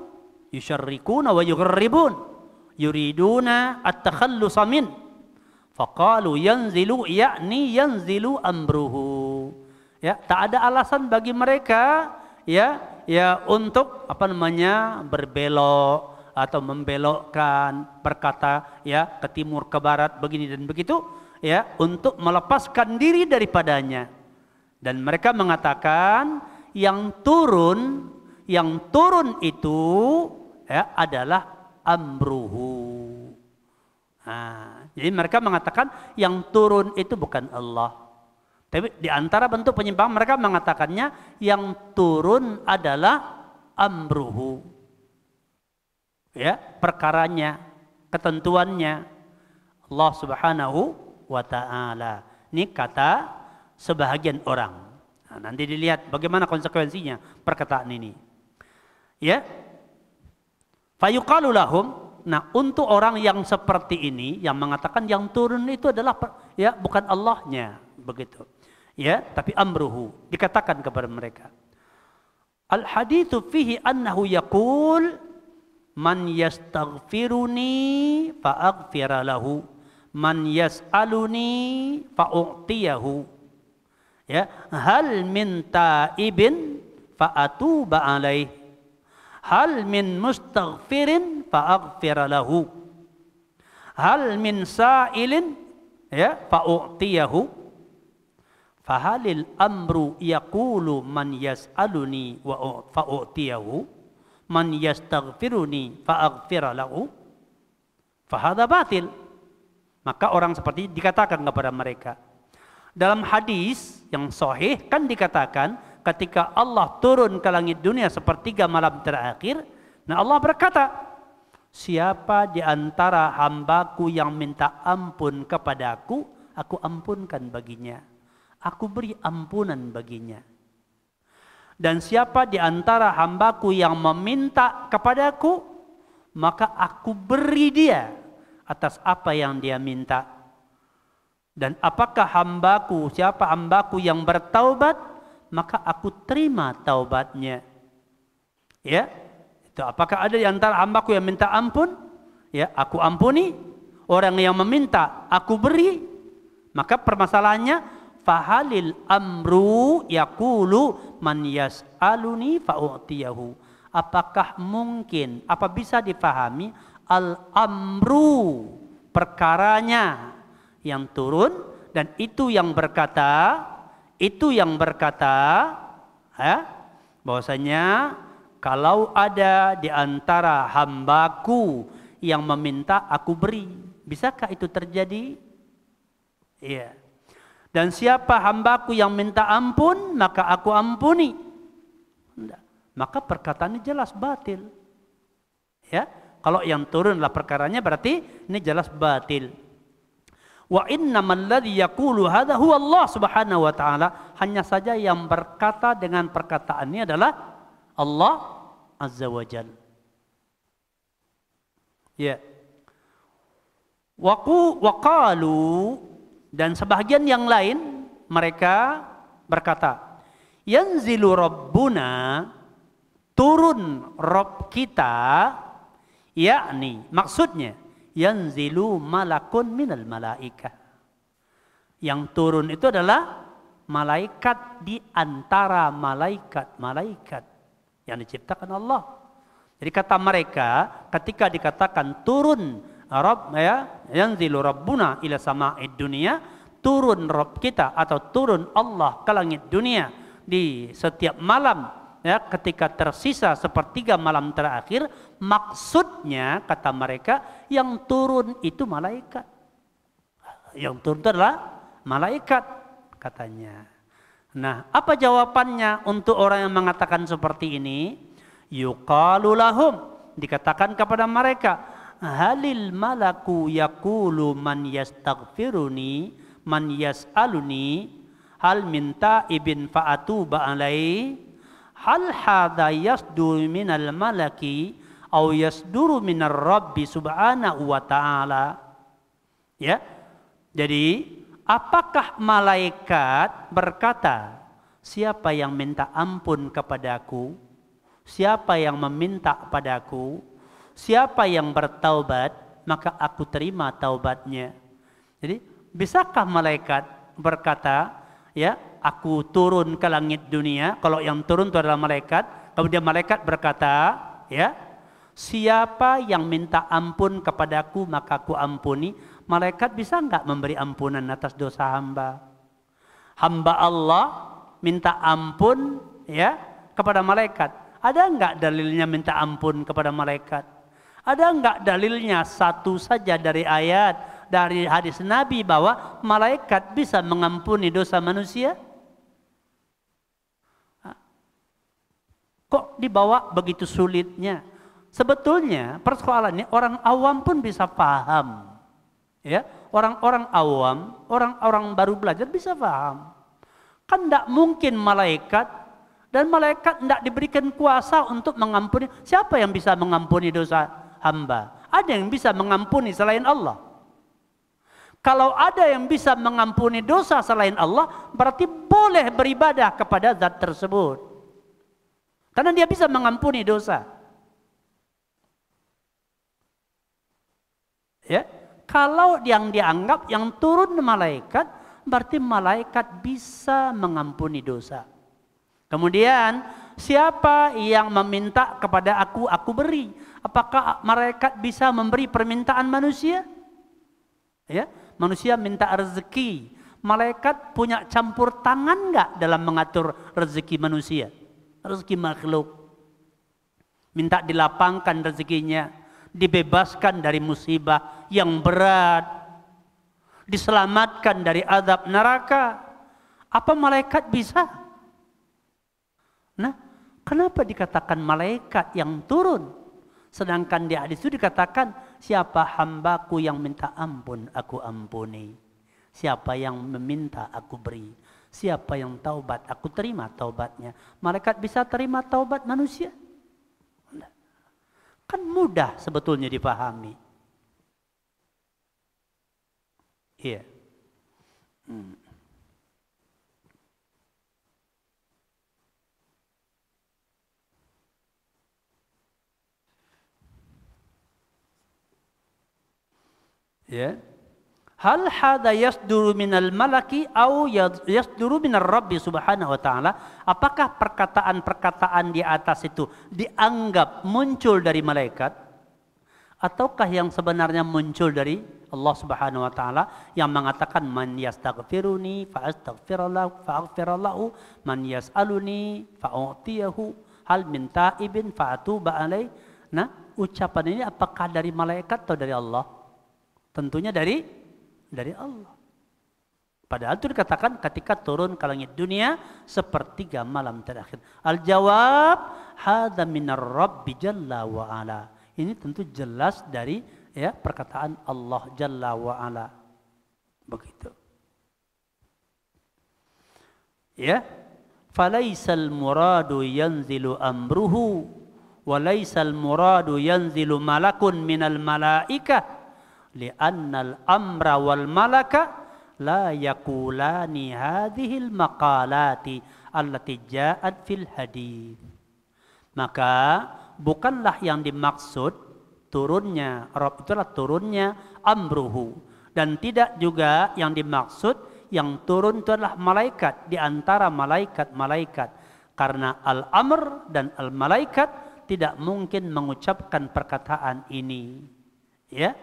yusyarrikuna wa yugharribun yuriduna at-takhallusa min. Faqalu yanzilu, yakni yanzilu amruhu. Ya, tak ada alasan bagi mereka ya untuk berbelok atau membelokkan, berkata ya ke timur ke barat begini dan begitu, ya, untuk melepaskan diri daripadanya. Dan mereka mengatakan yang turun itu ya adalah amruhu. Nah, jadi mereka mengatakan yang turun itu bukan Allah. Tapi di antara bentuk penyimpangan mereka mengatakannya yang turun adalah amruhu. Ya, perkaranya, ketentuannya Allah Subhanahu wa ta'ala. Ini kata sebahagian orang. Nah, nanti dilihat bagaimana konsekuensinya perkataan ini. Ya. Fayuqalu lahum. Nah, untuk orang yang seperti ini yang mengatakan yang turun itu adalah ya bukan Allahnya, begitu. Ya, tapi amruhu, dikatakan kepada mereka. Al haditsu fihi annahu yaqul man yastaghfiruni fa'aghfira lahu, man yas'aluni fa'u'tiyahu. Ya, hal min taibin fa'atuba alaih, hal min mustaghfirin fa'aghfira lahu, hal min sa'ilin ya fa'u'tiyahu. Fahalil amru yaqulu man yas'aluni wa fa'u'tiyahu, man yastaghfiruni fa'aghfira lahu, fahadha batil. Maka orang seperti dikatakan kepada mereka. Dalam hadis yang sahih kan dikatakan ketika Allah turun ke langit dunia sepertiga malam terakhir, nah Allah berkata, siapa di antara hambaku yang minta ampun kepadaku, aku ampunkan baginya. Aku beri ampunan baginya. Dan siapa di antara hambaku yang meminta kepadaku, maka aku beri dia atas apa yang dia minta. Dan apakah hambaku, siapa hambaku yang bertaubat, maka aku terima taubatnya. Ya, itu apakah ada di antara hambaku yang minta ampun? Ya, aku ampuni. Orang yang meminta, aku beri. Maka permasalahannya, fahalil amru yaqulu man yas'aluni fa'u'tiyahu. Apakah mungkin, apa bisa difahami al-amru, perkaranya yang turun, dan itu yang berkata ya, bahwasanya kalau ada di antara hambaku yang meminta, aku beri. Bisakah itu terjadi? Iya. Dan siapa hambaku yang minta ampun, maka aku ampuni. Maka perkataan ini jelas batil. Ya, kalau yang turunlah perkaranya berarti ini jelas batil. Wa innamal ladzi yaqulu hadza huwa Allah Subhanahu wa taala. Hanya saja yang berkata dengan perkataan ini adalah Allah Azza wa Jalla. Ya. Wa qalu, dan sebahagian yang lain mereka berkata, yanzilu rabbuna, turun Rabb kita, yakni maksudnya yanzilu malakun minal malaikah. Yang turun itu adalah malaikat di antara malaikat-malaikat yang diciptakan Allah. Jadi kata mereka ketika dikatakan turun Rabb, ya, yanzilu rabbuna ila sama'id dunia, turun Rabb kita atau turun Allah ke langit dunia di setiap malam ya, ketika tersisa sepertiga malam terakhir, maksudnya kata mereka yang turun itu malaikat. Yang turun itu adalah malaikat katanya. Nah, apa jawabannya untuk orang yang mengatakan seperti ini? Yuqalu lahum, dikatakan kepada mereka, halil malaku yaqulu man yastaghfiruni man yas'aluni hal minta ibn fa'atuba alai hal hadha yasduru minal malaki au yasduru minar rabbi subhanahu wa ta'ala. Ya, jadi apakah malaikat berkata, siapa yang minta ampun kepadaku, siapa yang meminta padaku, siapa yang bertaubat, maka aku terima taubatnya. Jadi bisakah malaikat berkata, ya, aku turun ke langit dunia, kalau yang turun itu adalah malaikat, kemudian malaikat berkata, ya, siapa yang minta ampun kepadaku maka aku ampuni. Malaikat bisa enggak memberi ampunan atas dosa hamba? Hamba Allah minta ampun, ya, kepada malaikat. Ada enggak dalilnya minta ampun kepada malaikat? Ada enggak dalilnya satu saja dari ayat, dari hadis Nabi bahwa malaikat bisa mengampuni dosa manusia? Kok dibawa begitu sulitnya? Sebetulnya persoalannya orang awam pun bisa paham. Ya, orang-orang awam, orang-orang baru belajar bisa paham. Kan tidak mungkin malaikat, dan malaikat tidak diberikan kuasa untuk mengampuni. Siapa yang bisa mengampuni dosa hamba? Ada yang bisa mengampuni selain Allah. Kalau ada yang bisa mengampuni dosa selain Allah, berarti boleh beribadah kepada zat tersebut. Karena dia bisa mengampuni dosa. Ya, kalau yang dianggap yang turun malaikat, berarti malaikat bisa mengampuni dosa. Kemudian siapa yang meminta kepada aku beri. Apakah malaikat bisa memberi permintaan manusia? Ya, manusia minta rezeki. Malaikat punya campur tangan enggak dalam mengatur rezeki manusia? Rezeki makhluk. Minta dilapangkan rezekinya, dibebaskan dari musibah yang berat, diselamatkan dari azab neraka. Apa malaikat bisa? Nah, kenapa dikatakan malaikat yang turun? Sedangkan di hadis itu dikatakan, siapa hambaku yang minta ampun, aku ampuni. Siapa yang meminta, aku beri. Siapa yang taubat, aku terima taubatnya. Malaikat bisa terima taubat manusia? Kan mudah sebetulnya dipahami. Iya. Ya. Hal hadza yasduru minal malaki au yasduru minar rabbi subhanahu wa ta'ala. Apakah perkataan-perkataan di atas itu dianggap muncul dari malaikat, ataukah yang sebenarnya muncul dari Allah subhanahu wa ta'ala yang mengatakan man yastaghfiruni fa'aghfirallahu man yas'aluni fa'u'tiyahu hal min ta'ibin fa'atuba alaih. Nah, ucapan ini apakah dari malaikat atau dari Allah? Tentunya dari Allah. Padahal itu dikatakan ketika turun ke langit dunia sepertiga malam terakhir. Al-jawab hadza minar rabbi jalla wa ala. Ini tentu jelas dari, ya, perkataan Allah jalla wa ala. Begitu. Ya, falaisal muradu yanzilu amruhu wa laisal muradu yanzilu malakun minal malaikah. Li'annal amra wal malaka la yakulani hadhil maqalati allati ja'at fil hadith. Maka bukanlah yang dimaksud turunnya Rabb itulah turunnya amruhu, dan tidak juga yang dimaksud yang turun itu adalah malaikat di antara malaikat-malaikat, karena al-amr dan al-malaikat tidak mungkin mengucapkan perkataan ini, ya,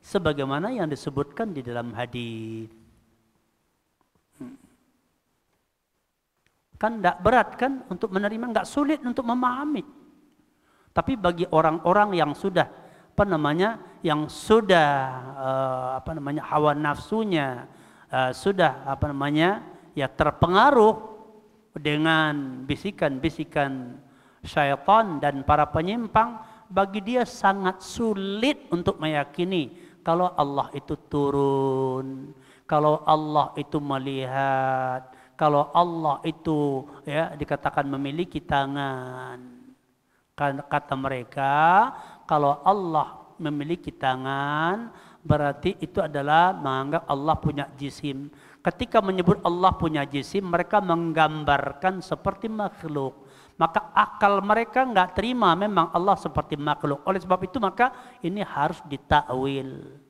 sebagaimana yang disebutkan di dalam hadis. Kan tidak berat kan untuk menerima, nggak sulit untuk memahami. Tapi bagi orang-orang yang sudah hawa nafsunya sudah terpengaruh dengan bisikan-bisikan syaitan dan para penyimpang, bagi dia sangat sulit untuk meyakini kalau Allah itu turun, kalau Allah itu melihat, kalau Allah itu dikatakan memiliki tangan. Kata mereka, kalau Allah memiliki tangan, berarti itu adalah menganggap Allah punya jisim. Ketika menyebut Allah punya jisim, mereka menggambarkan seperti makhluk. Maka akal mereka nggak terima memang Allah seperti makhluk. Oleh sebab itu maka ini harus ditakwil.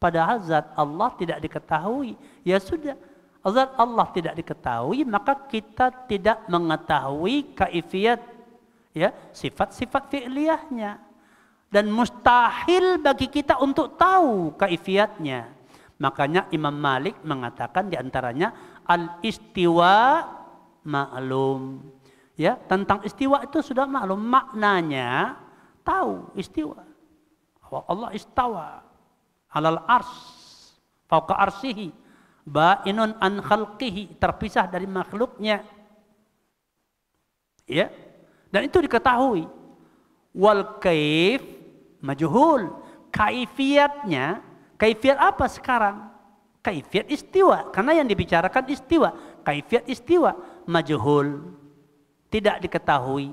Padahal zat Allah tidak diketahui. Ya sudah, zat Allah tidak diketahui, maka kita tidak mengetahui kaifiyat sifat-sifat fi'liyahnya. Dan mustahil bagi kita untuk tahu kaifiyatnya. Makanya Imam Malik mengatakan diantaranya al-istiwa ma'lum. Ya, tentang istiwa itu sudah maklum, maknanya tahu istiwa. Allah istawa alal ars, fauqa arsihi, ba'inun an khalqihi, terpisah dari makhluknya. Ya. Dan itu diketahui. Wal kaif majhul. Kaifiatnya, kaifiat apa sekarang? Kaifiat istiwa, karena yang dibicarakan istiwa. Kaifiat istiwa majhul. Tidak diketahui.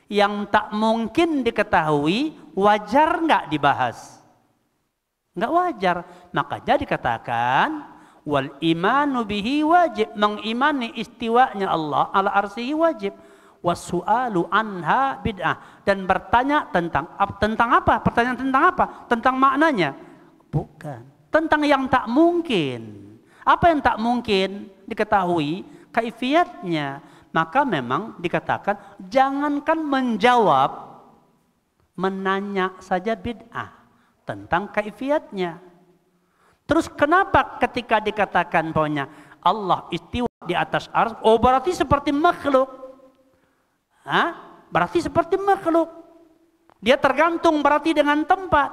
Yang tak mungkin diketahui, wajar nggak dibahas? Nggak wajar. Makanya dikatakan wal imanu bihi wajib, mengimani istiwanya Allah ala arsihi wajib. Wasu'alu anha bid'ah, dan bertanya tentang apa? Pertanyaan tentang apa? Tentang maknanya? Bukan. Tentang yang tak mungkin. Apa yang tak mungkin diketahui? Kaifiatnya. Maka memang dikatakan jangankan menjawab, menanya saja bid'ah tentang kaifiatnya. Terus kenapa ketika dikatakan bahwanya Allah istiwa di atas arsy, oh berarti seperti makhluk? Berarti seperti makhluk. Dia tergantung berarti dengan tempat.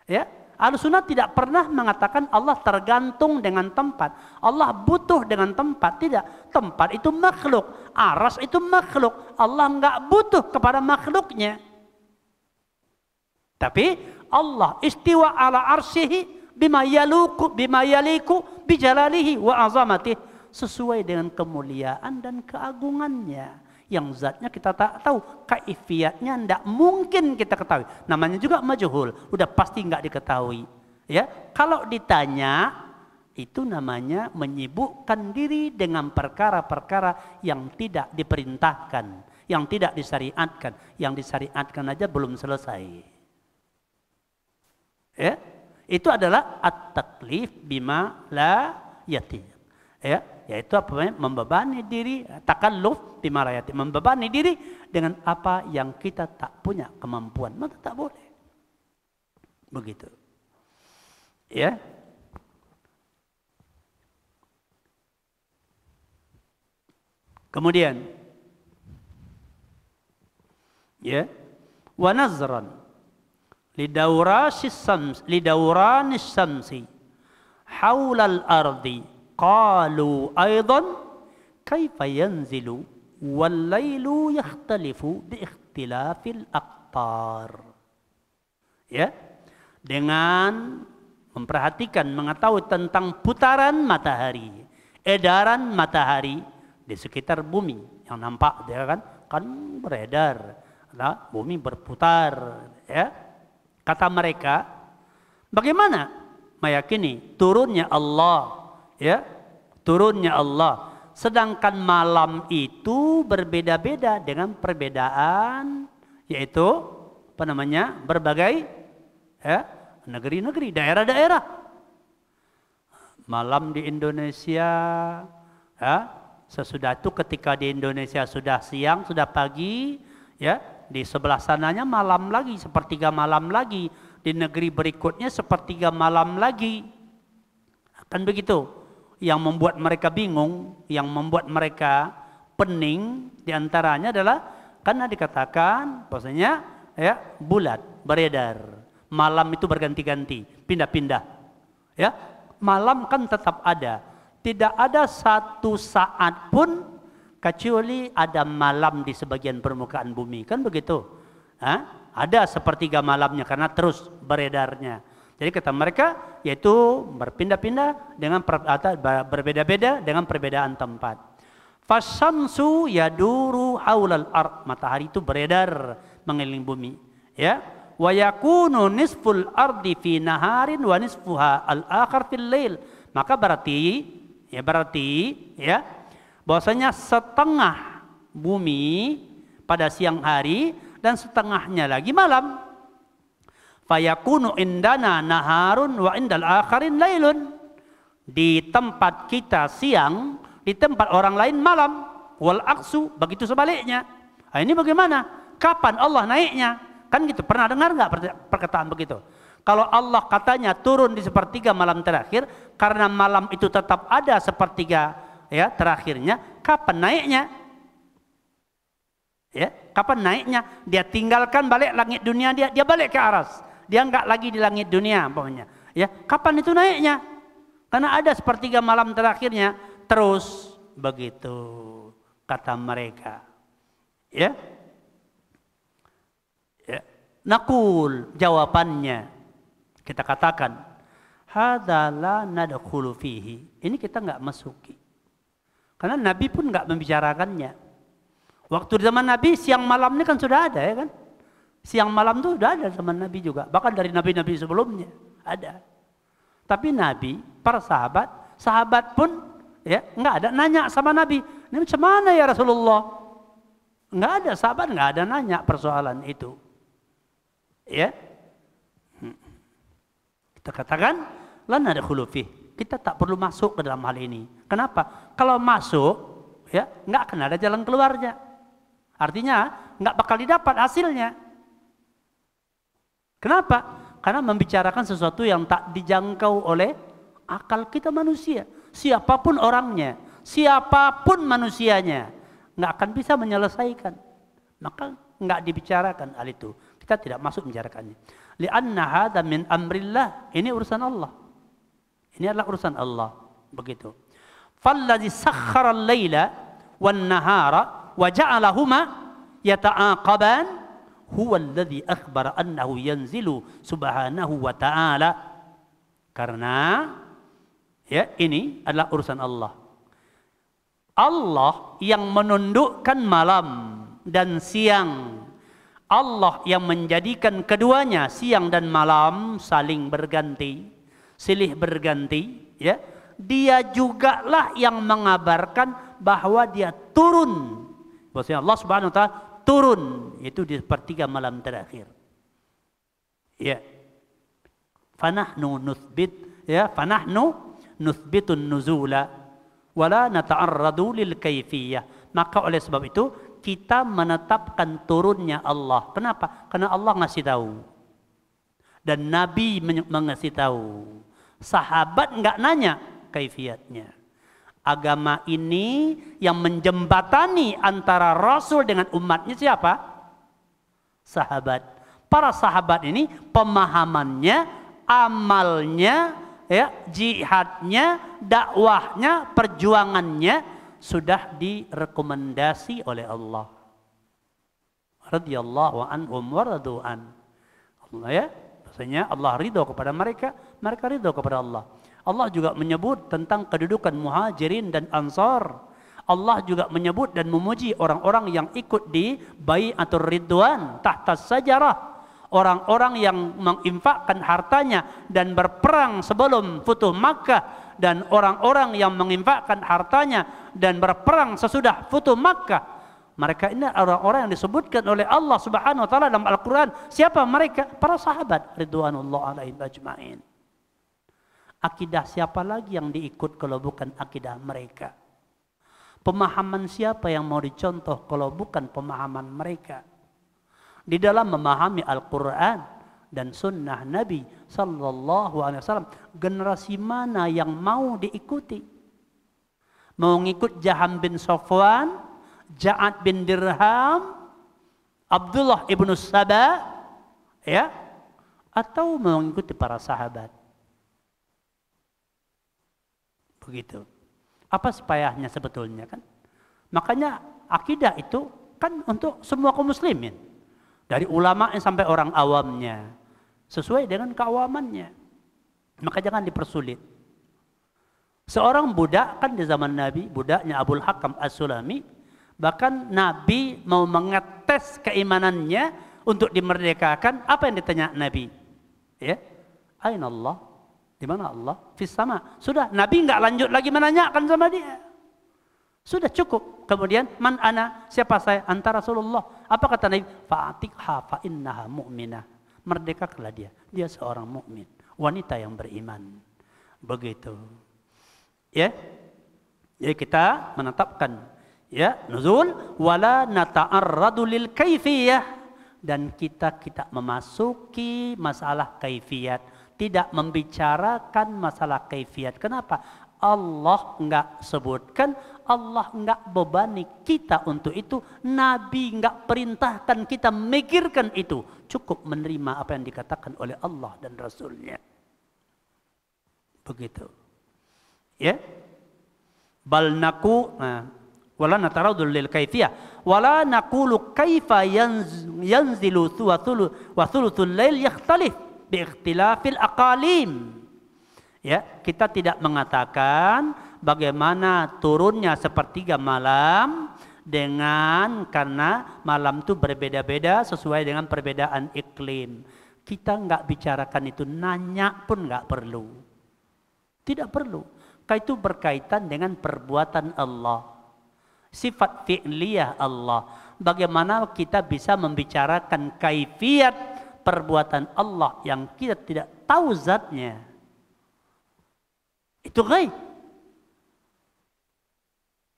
Ya. Ahlussunnah tidak pernah mengatakan Allah tergantung dengan tempat. Allah butuh dengan tempat. Tidak. Tempat itu makhluk. Arsy itu makhluk. Allah enggak butuh kepada makhluknya. Tapi Allah istiwa ala arsyihi bima yaliku bijalalihi wa azamatihi, sesuai dengan kemuliaan dan keagungannya. Yang zatnya kita tak tahu, kaifiatnya tidak mungkin kita ketahui. Namanya juga majhul, udah pasti nggak diketahui. Ya, kalau ditanya itu namanya menyibukkan diri dengan perkara-perkara yang tidak diperintahkan, yang tidak disyariatkan, yang disyariatkan aja belum selesai. Ya, itu adalah at-taklif bima la yatiq. Ya, yaitu apa namanya? Membebani diri, takalluf bima la yatiq, membebani diri dengan apa yang kita tak punya kemampuan, maka tak boleh. Begitu. Ya. Kemudian ya, wa nazran lidawranis syamsi haulal ardi qalu aidan kaifa yanzilu wal lailu yakhtalifu bi ikhtilafil aqtar. Ya, dengan memperhatikan, mengetahui tentang putaran matahari, edaran matahari di sekitar bumi yang nampak dia kan beredar, nah, bumi berputar, ya. Kata mereka, bagaimana meyakini turunnya Allah, ya, turunnya Allah, sedangkan malam itu berbeda-beda dengan perbedaan, yaitu apa namanya, berbagai ya, negeri-negeri, daerah-daerah. Malam di Indonesia, ya, sesudah itu ketika di Indonesia sudah siang, sudah pagi, ya, di sebelah sananya malam lagi, sepertiga malam lagi, di negeri berikutnya sepertiga malam lagi. Kan begitu. Yang membuat mereka bingung, yang membuat mereka pening diantaranya adalah karena dikatakan bahwasanya ya bulat beredar, malam itu berganti-ganti, pindah-pindah. Ya, malam kan tetap ada. Tidak ada satu saat pun kecuali ada malam di sebagian permukaan bumi, kan begitu? Hah? Ada sepertiga malamnya karena terus beredarnya. Jadi kata mereka yaitu berpindah-pindah dengan berbeda-beda dengan perbedaan tempat. Fasyamsu yaduru haulal ard, matahari itu beredar mengelilingi bumi. Ya, wa yakunu nisful ardi fi naharin wa nisfuha al-akhar fil lail. Maka berarti bahwasanya setengah bumi pada siang hari dan setengahnya lagi malam. Fayakunu indana naharun wa indal akharin lailun. Di tempat kita siang, di tempat orang lain malam. Wal aksu, begitu sebaliknya. Nah, ini bagaimana? Kapan Allah naiknya? Kan gitu, pernah dengar nggak perkataan begitu? Kalau Allah katanya turun di sepertiga malam terakhir, karena malam itu tetap ada sepertiga ya terakhirnya, kapan naiknya? Ya, kapan naiknya? Dia tinggalkan balik langit dunia, dia balik ke aras. Dia enggak lagi di langit dunia pokoknya. Ya, kapan itu naiknya? Karena ada sepertiga malam terakhirnya, terus begitu kata mereka. Ya. Ya, naqul jawabannya kita katakan, hadza la nadkhulu fihi. Ini kita enggak masuki. Karena Nabi pun enggak membicarakannya. Waktu zaman Nabi siang malam ini kan sudah ada ya kan? Siang malam itu sudah ada zaman Nabi juga. Bahkan dari Nabi-Nabi sebelumnya ada. Tapi Nabi, para sahabat pun ya enggak ada nanya sama Nabi. Ini macam mana ya Rasulullah? Enggak ada, sahabat enggak ada nanya persoalan itu. Ya. Kita katakan la nadkhulu fih. Kita tak perlu masuk ke dalam hal ini. Kenapa? Kalau masuk ya enggak akan ada jalan keluarnya. Artinya enggak bakal didapat hasilnya. Kenapa? Karena membicarakan sesuatu yang tak dijangkau oleh akal kita manusia. Siapapun orangnya, siapapun manusianya, enggak akan bisa menyelesaikan. Maka enggak dibicarakan hal itu. Kita tidak masuk membicarakannya. Li'anna hadza min amrillah. Ini urusan Allah. Ini adalah urusan Allah. Begitu. Falladzi sakhkhara al-laila wan-nahara wa ja'alahuma yata'aqaban huwa alladzi akhbara annahu yanzilu subhanahu wa ta'ala. Karena ya ini adalah urusan Allah. Allah yang menundukkan malam dan siang. Allah yang menjadikan keduanya siang dan malam saling berganti, silih berganti, ya. Dia jugalah yang mengabarkan bahwa dia turun. Maksudnya Allah Subhanahu wa taala turun itu di sepertiga malam terakhir. Ya. Fanahnu nuthbitun nuzula wala nata'arradu lil kaifiyah. Maka oleh sebab itu kita menetapkan turunnya Allah. Kenapa? Karena Allah ngasih tahu. Dan Nabi mengasih tahu. Sahabat enggak nanya kaifiatnya. Agama ini yang menjembatani antara Rasul dengan umatnya siapa? Sahabat. Para sahabat ini pemahamannya, amalnya, ya, jihadnya, dakwahnya, perjuangannya sudah direkomendasi oleh Allah. Radhiyallahu anhum wa radu'an. Allah ya, maksudnya Allah ridho kepada mereka, mereka ridho kepada Allah. Allah juga menyebut tentang kedudukan muhajirin dan ansar. Allah juga menyebut dan memuji orang-orang yang ikut di bai'atur ridwan tahta sajarah. Orang-orang yang menginfakkan hartanya dan berperang sebelum Futuh Makkah, dan orang-orang yang menginfakkan hartanya dan berperang sesudah Futuh Makkah. Mereka ini orang-orang yang disebutkan oleh Allah Subhanahu wa taala dalam Al-Qur'an. Siapa mereka? Para sahabat ridwanullah alaihim ajma'in. Akidah siapa lagi yang diikut kalau bukan akidah mereka? Pemahaman siapa yang mau dicontoh kalau bukan pemahaman mereka? Di dalam memahami Al-Quran dan sunnah Nabi Sallallahu Alaihi Wasallam, generasi mana yang mau diikuti? Mau ngikut Jaham bin Safwan, Ja'ad bin Dirham, Abdullah ibnu Saba, ya, atau mengikuti para sahabat. Begitu. Apa payahnya sebetulnya kan? Makanya akidah itu kan untuk semua kaum muslimin. Dari ulama sampai orang awamnya. Sesuai dengan keawamannya. Maka jangan dipersulit. Seorang budak kan di zaman Nabi, budaknya Abul Hakam As-Sulami, bahkan Nabi mau mengetes keimanannya untuk dimerdekakan. Apa yang ditanya Nabi? Ya, Aina Allah? Di mana Allah? Fis sama. Sudah, Nabi enggak lanjut lagi menanyakan sama dia. Sudah cukup. Kemudian, man ana? Siapa saya? Anta Rasulullah. Apa kata Nabi? Fa'atikha fa innaha mu'minah. Merdekakanlah dia. Dia seorang mukmin, wanita yang beriman. Begitu. Ya. Jadi kita menetapkan ya nuzul wala nata'arradu lil kaifiyah, dan kita memasuki masalah kaifiyat, tidak membicarakan masalah kaifiyat. Kenapa? Allah enggak sebutkan, Allah enggak bebani kita untuk itu, Nabi enggak perintahkan kita memikirkan itu. Cukup menerima apa yang dikatakan oleh Allah dan Rasulnya. Begitu. Ya. Bal naku wala nataradul lil kaifiyah wala naqulu kaifa yanzilu wa thuluthul lail yakhtalif bi ikhtilafil aqalim. Ya, kita tidak mengatakan bagaimana turunnya sepertiga malam karena malam itu berbeda-beda sesuai dengan perbedaan iklim. Kita enggak bicarakan itu, nanya pun enggak perlu. Tidak perlu. Karena itu berkaitan dengan perbuatan Allah. Sifat fi'liyah Allah. Bagaimana kita bisa membicarakan kaifiyat perbuatan Allah yang kita tidak tahu zatnya. Itu gaib.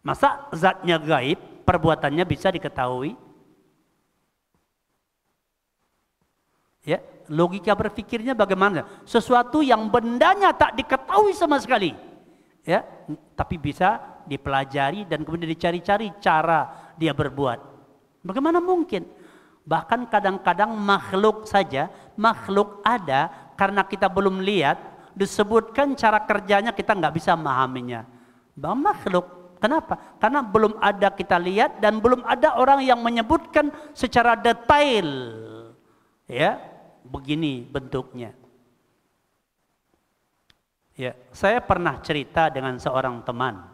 Masa zatnya gaib, perbuatannya bisa diketahui? Ya, logika berpikirnya bagaimana? Sesuatu yang bendanya tak diketahui sama sekali. Ya, tapi bisa dipelajari dan kemudian dicari-cari cara dia berbuat. Bagaimana mungkin? Bahkan kadang-kadang makhluk saja, makhluk ada karena kita belum lihat, disebutkan cara kerjanya kita nggak bisa memahaminya. Makhluk, kenapa? Karena belum ada kita lihat dan belum ada orang yang menyebutkan secara detail. Ya, begini bentuknya. Ya, saya pernah cerita dengan seorang teman.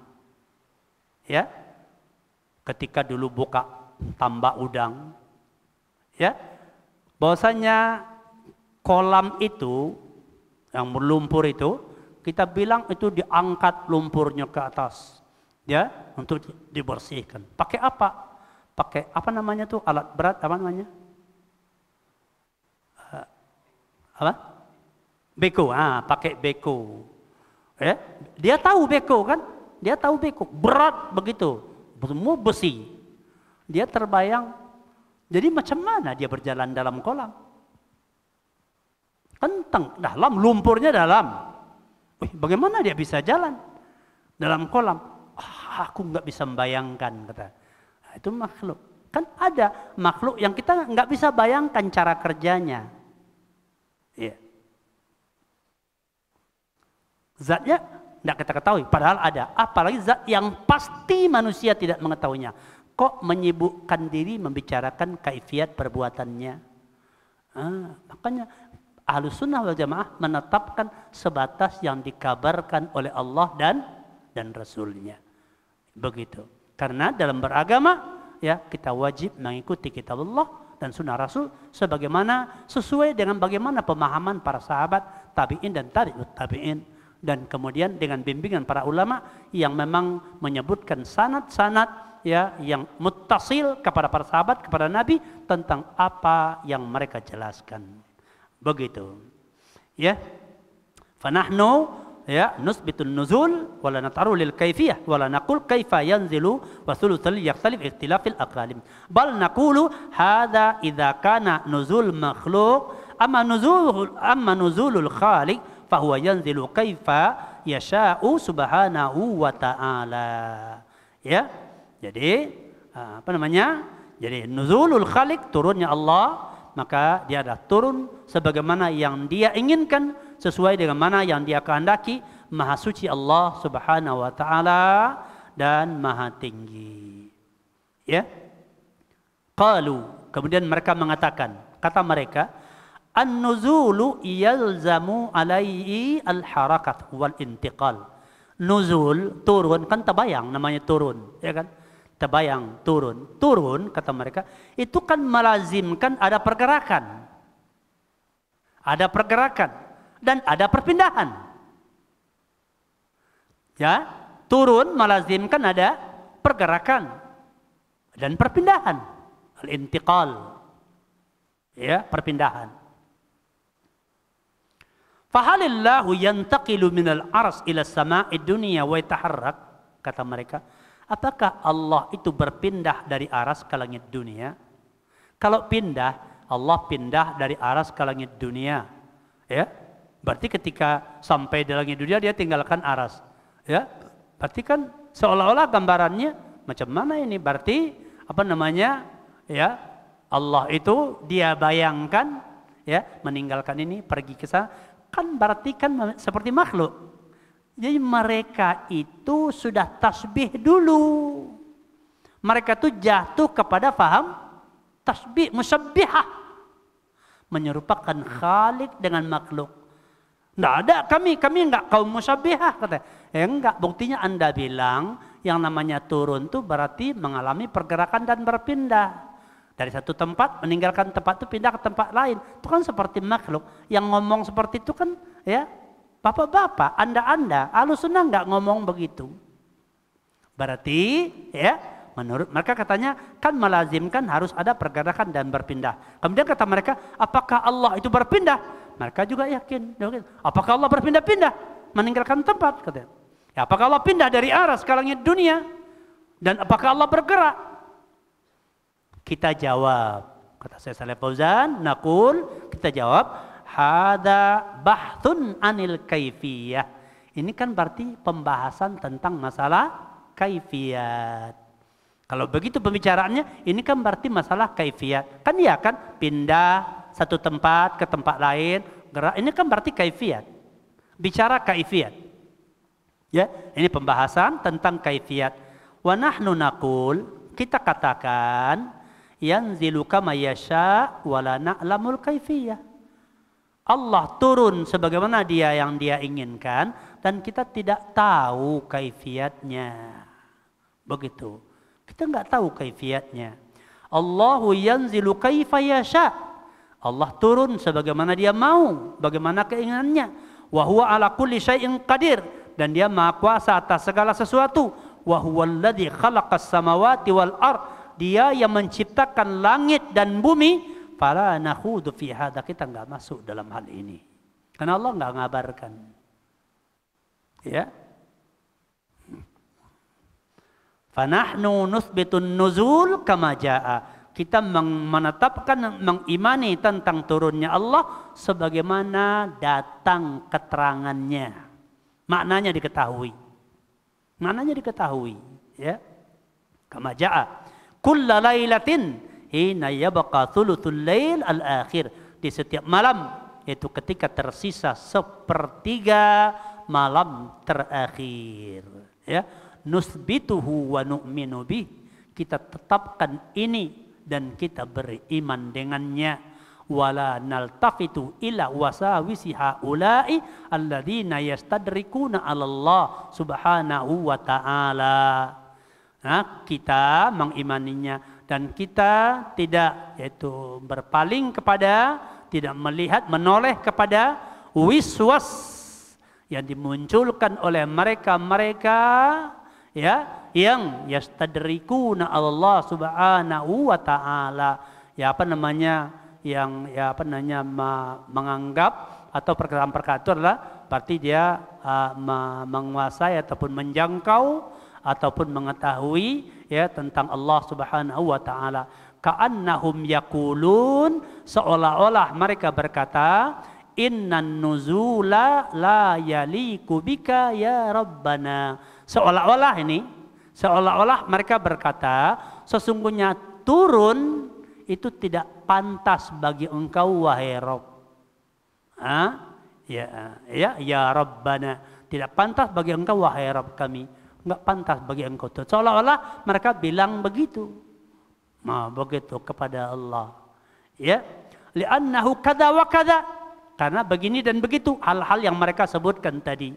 Ya, ketika dulu buka tambak udang, ya, bahwasanya kolam itu yang berlumpur itu, kita bilang itu diangkat lumpurnya ke atas, ya, untuk dibersihkan. Pakai apa? Pakai apa namanya tuh, alat berat, apa namanya? Apa? Beko. Pakai beko. Ya, dia tahu beko kan? Dia tahu beko, berat begitu, semua besi. Dia terbayang, jadi macam mana dia berjalan dalam kolam? Kentang, dalam, lumpurnya dalam. Bagaimana dia bisa jalan dalam kolam? Aku nggak bisa membayangkan, kata. Itu makhluk. Kan ada makhluk yang kita nggak bisa bayangkan cara kerjanya. Iya. Zatnya tidak kita ketahui, padahal ada. Apalagi zat yang pasti manusia tidak mengetahuinya. Kok menyibukkan diri membicarakan kaifiat perbuatannya? Makanya Ahlus Sunnah wal Jamaah menetapkan sebatas yang dikabarkan oleh Allah dan Rasulnya. Begitu. Karena dalam beragama, ya, kita wajib mengikuti kitab Allah dan sunnah Rasul sebagaimana sesuai dengan bagaimana pemahaman para sahabat, tabi'in dan tabi'ut tabi'in. Dan kemudian dengan bimbingan para ulama yang memang menyebutkan sanad-sanad, ya, yang muttasil kepada para sahabat, kepada Nabi tentang apa yang mereka jelaskan. Begitu. Ya. Fanahnu, ya, nusbitun nuzul wala nataru lil kaifiyah wala naqul kaifa yanzilu wa thuluthul yakhtalif ikhtilafil aqalim. Bal naqulu hadza idza kana nuzul makhluq amma nuzulul khaliq fahuwa yanzilu kaifa yasha'u subhanahu wa ta'ala. Ya. Jadi apa namanya? Jadi nuzulul khaliq, turunnya Allah, maka dia adalah turun sebagaimana yang dia inginkan, sesuai dengan mana yang dia kehendaki. Maha suci Allah Subhanahu wa taala dan maha tinggi. Ya. Qalu, kemudian mereka mengatakan, kata mereka, an-nuzulu yalzamu alaihi al-harakat wal intiqal. Nuzul, turun, kan tabayang namanya turun, ya kan? Tabayang, turun. Turun, kata mereka, itu kan melazimkan ada pergerakan. Ada pergerakan dan ada perpindahan. Ya, turun melazimkan ada pergerakan dan perpindahan. Al-intiqal. Ya, perpindahan. Fahalillahu yantaqilu minal ars ila sama'i dunya wa yataharrak, kata mereka. Apakah Allah itu berpindah dari aras ke langit dunia? Kalau pindah, Allah pindah dari aras ke langit dunia. Ya, berarti ketika sampai di langit dunia dia tinggalkan aras. Ya, berarti kan seolah-olah gambarannya macam mana ini? Berarti apa namanya? Ya, Allah itu dia bayangkan, ya, meninggalkan ini pergi ke sana. Kan berarti kan seperti makhluk. Jadi mereka itu sudah tasbih dulu. Mereka itu jatuh kepada faham tasbih, musabbihah. Menyerupakan Khalik dengan makhluk. Tidak ada, kami enggak kaum musabbihah, kata. Enggak, buktinya Anda bilang yang namanya turun itu berarti mengalami pergerakan dan berpindah. Dari satu tempat meninggalkan tempat itu pindah ke tempat lain. Itu kan seperti makhluk. Yang ngomong seperti itu kan, ya, bapak-bapak, anda, Ahlussunnah enggak ngomong begitu. Berarti, ya, menurut mereka katanya kan melazimkan harus ada pergerakan dan berpindah. Kemudian kata mereka, apakah Allah itu berpindah? Mereka juga yakin. Apakah Allah berpindah-pindah? Meninggalkan tempat, katanya. Ya, apakah Allah pindah dari aras ke langit dunia? Dan apakah Allah bergerak? Kita jawab, kata Syekh Shalih Fauzan, naqul, kita jawab, hada bahthun anil kaifiyah. Ini kan berarti pembahasan tentang masalah kaifiyat. Kalau begitu pembicaraannya, ini kan berarti masalah kaifiyat. Kan ya kan, pindah satu tempat ke tempat lain, gerak. Ini kan berarti kaifiyat. Bicara kaifiyat. Ya, ini pembahasan tentang kaifiyat. Wa nahnu naqul, kita katakan, yanzilu kama yasha wa la na'lamul kaifiyah. Allah turun sebagaimana yang dia inginkan dan kita tidak tahu kaifiatnya. Begitu. Kita enggak tahu kaifiatnya. Allahu yanzilu kaifa yasha. Allah turun sebagaimana dia mau, bagaimana keinginannya. Wa huwa ala kulli syai'in qadir, dan dia maha kuasa atas segala sesuatu. Wa huwal ladzi khalaqas samawati wal ardh, dia yang menciptakan langit dan bumi. Fala nakhudu fi hadza, kita enggak masuk dalam hal ini. Karena Allah enggak ngabarkan. Ya. Fanahnu nuthbitun nuzul kama jaa. Kita menetapkan, mengimani tentang turunnya Allah sebagaimana datang keterangannya. Maknanya diketahui. Maknanya diketahui, ya. Kama jaa. Kulla lailatin hina yabqa thuluthul lail al-akhir. Di setiap malam, yaitu ketika tersisa sepertiga malam terakhir. Ya, nusbituhu wa nu'minu bih. Kita tetapkan ini dan kita beriman dengannya. Wala naltafitu ila wasawisi haula'i alladzina yastadrikuna 'ala Allah subhanahu wa ta'ala. Nah, kita mengimaninya dan kita tidak yaitu berpaling kepada, tidak melihat, menoleh kepada wiswas yang dimunculkan oleh mereka-mereka, ya, yang yastadrikuna Allah subhanahu wa ta'ala, ya apa namanya, yang ya apa namanya menganggap atau perkataan-perkataan itu adalah berarti dia menguasai ataupun menjangkau ataupun mengetahui, ya, tentang Allah subhanahu wa ta'ala. Ka'annahum yaqulun, seolah-olah mereka berkata, innan nuzula la yaliku bika ya Rabbana. Seolah-olah ini, Seolah-olah mereka berkata, sesungguhnya turun itu tidak pantas bagi engkau wahai Rabb. Ya Rabbana, tidak pantas bagi engkau wahai Rabb kami. Enggak pantas bagi engkau. Seolah-olah mereka bilang begitu. Begitu kepada Allah. Ya, li'annahu kada wa kada. Karena begini dan begitu hal-hal yang mereka sebutkan tadi.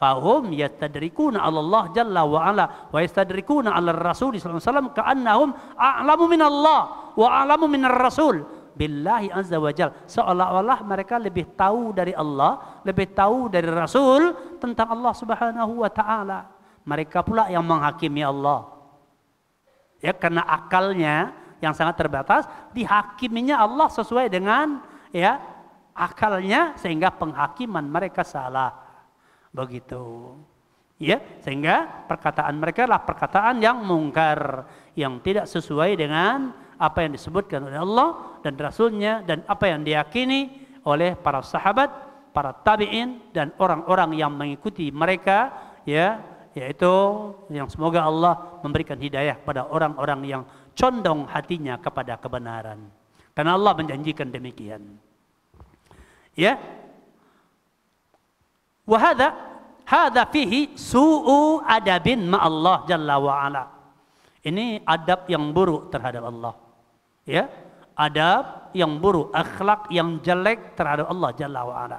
Fahum yastadrikuna 'ala Allah jalla wa ala wa yastadrikuna 'ala Rasul sallallahu alaihi wasallam ka'annahum a'lamu min Allah wa a'lamu min Rasul billahi azza wa jalla. Seolah-olah mereka lebih tahu dari Allah, lebih tahu dari Rasul tentang Allah Subhanahu wa taala. Mereka pula yang menghakimi Allah. Ya, karena akalnya yang sangat terbatas, dihakiminya Allah sesuai dengan ya akalnya, sehingga penghakiman mereka salah. Begitu. Ya, sehingga perkataan mereka adalah perkataan yang mungkar, yang tidak sesuai dengan apa yang disebutkan oleh Allah dan Rasulnya, dan apa yang diyakini oleh para sahabat, para tabi'in, dan orang-orang yang mengikuti mereka, ya, yaitu yang semoga Allah memberikan hidayah pada orang-orang yang condong hatinya kepada kebenaran. Karena Allah menjanjikan demikian. Ya. Wa hadza fihi su'u adabin ma Allah jalla wa ala. Ini adab yang buruk terhadap Allah. Ya, adab yang buruk, akhlak yang jelek terhadap Allah jalla wa ala.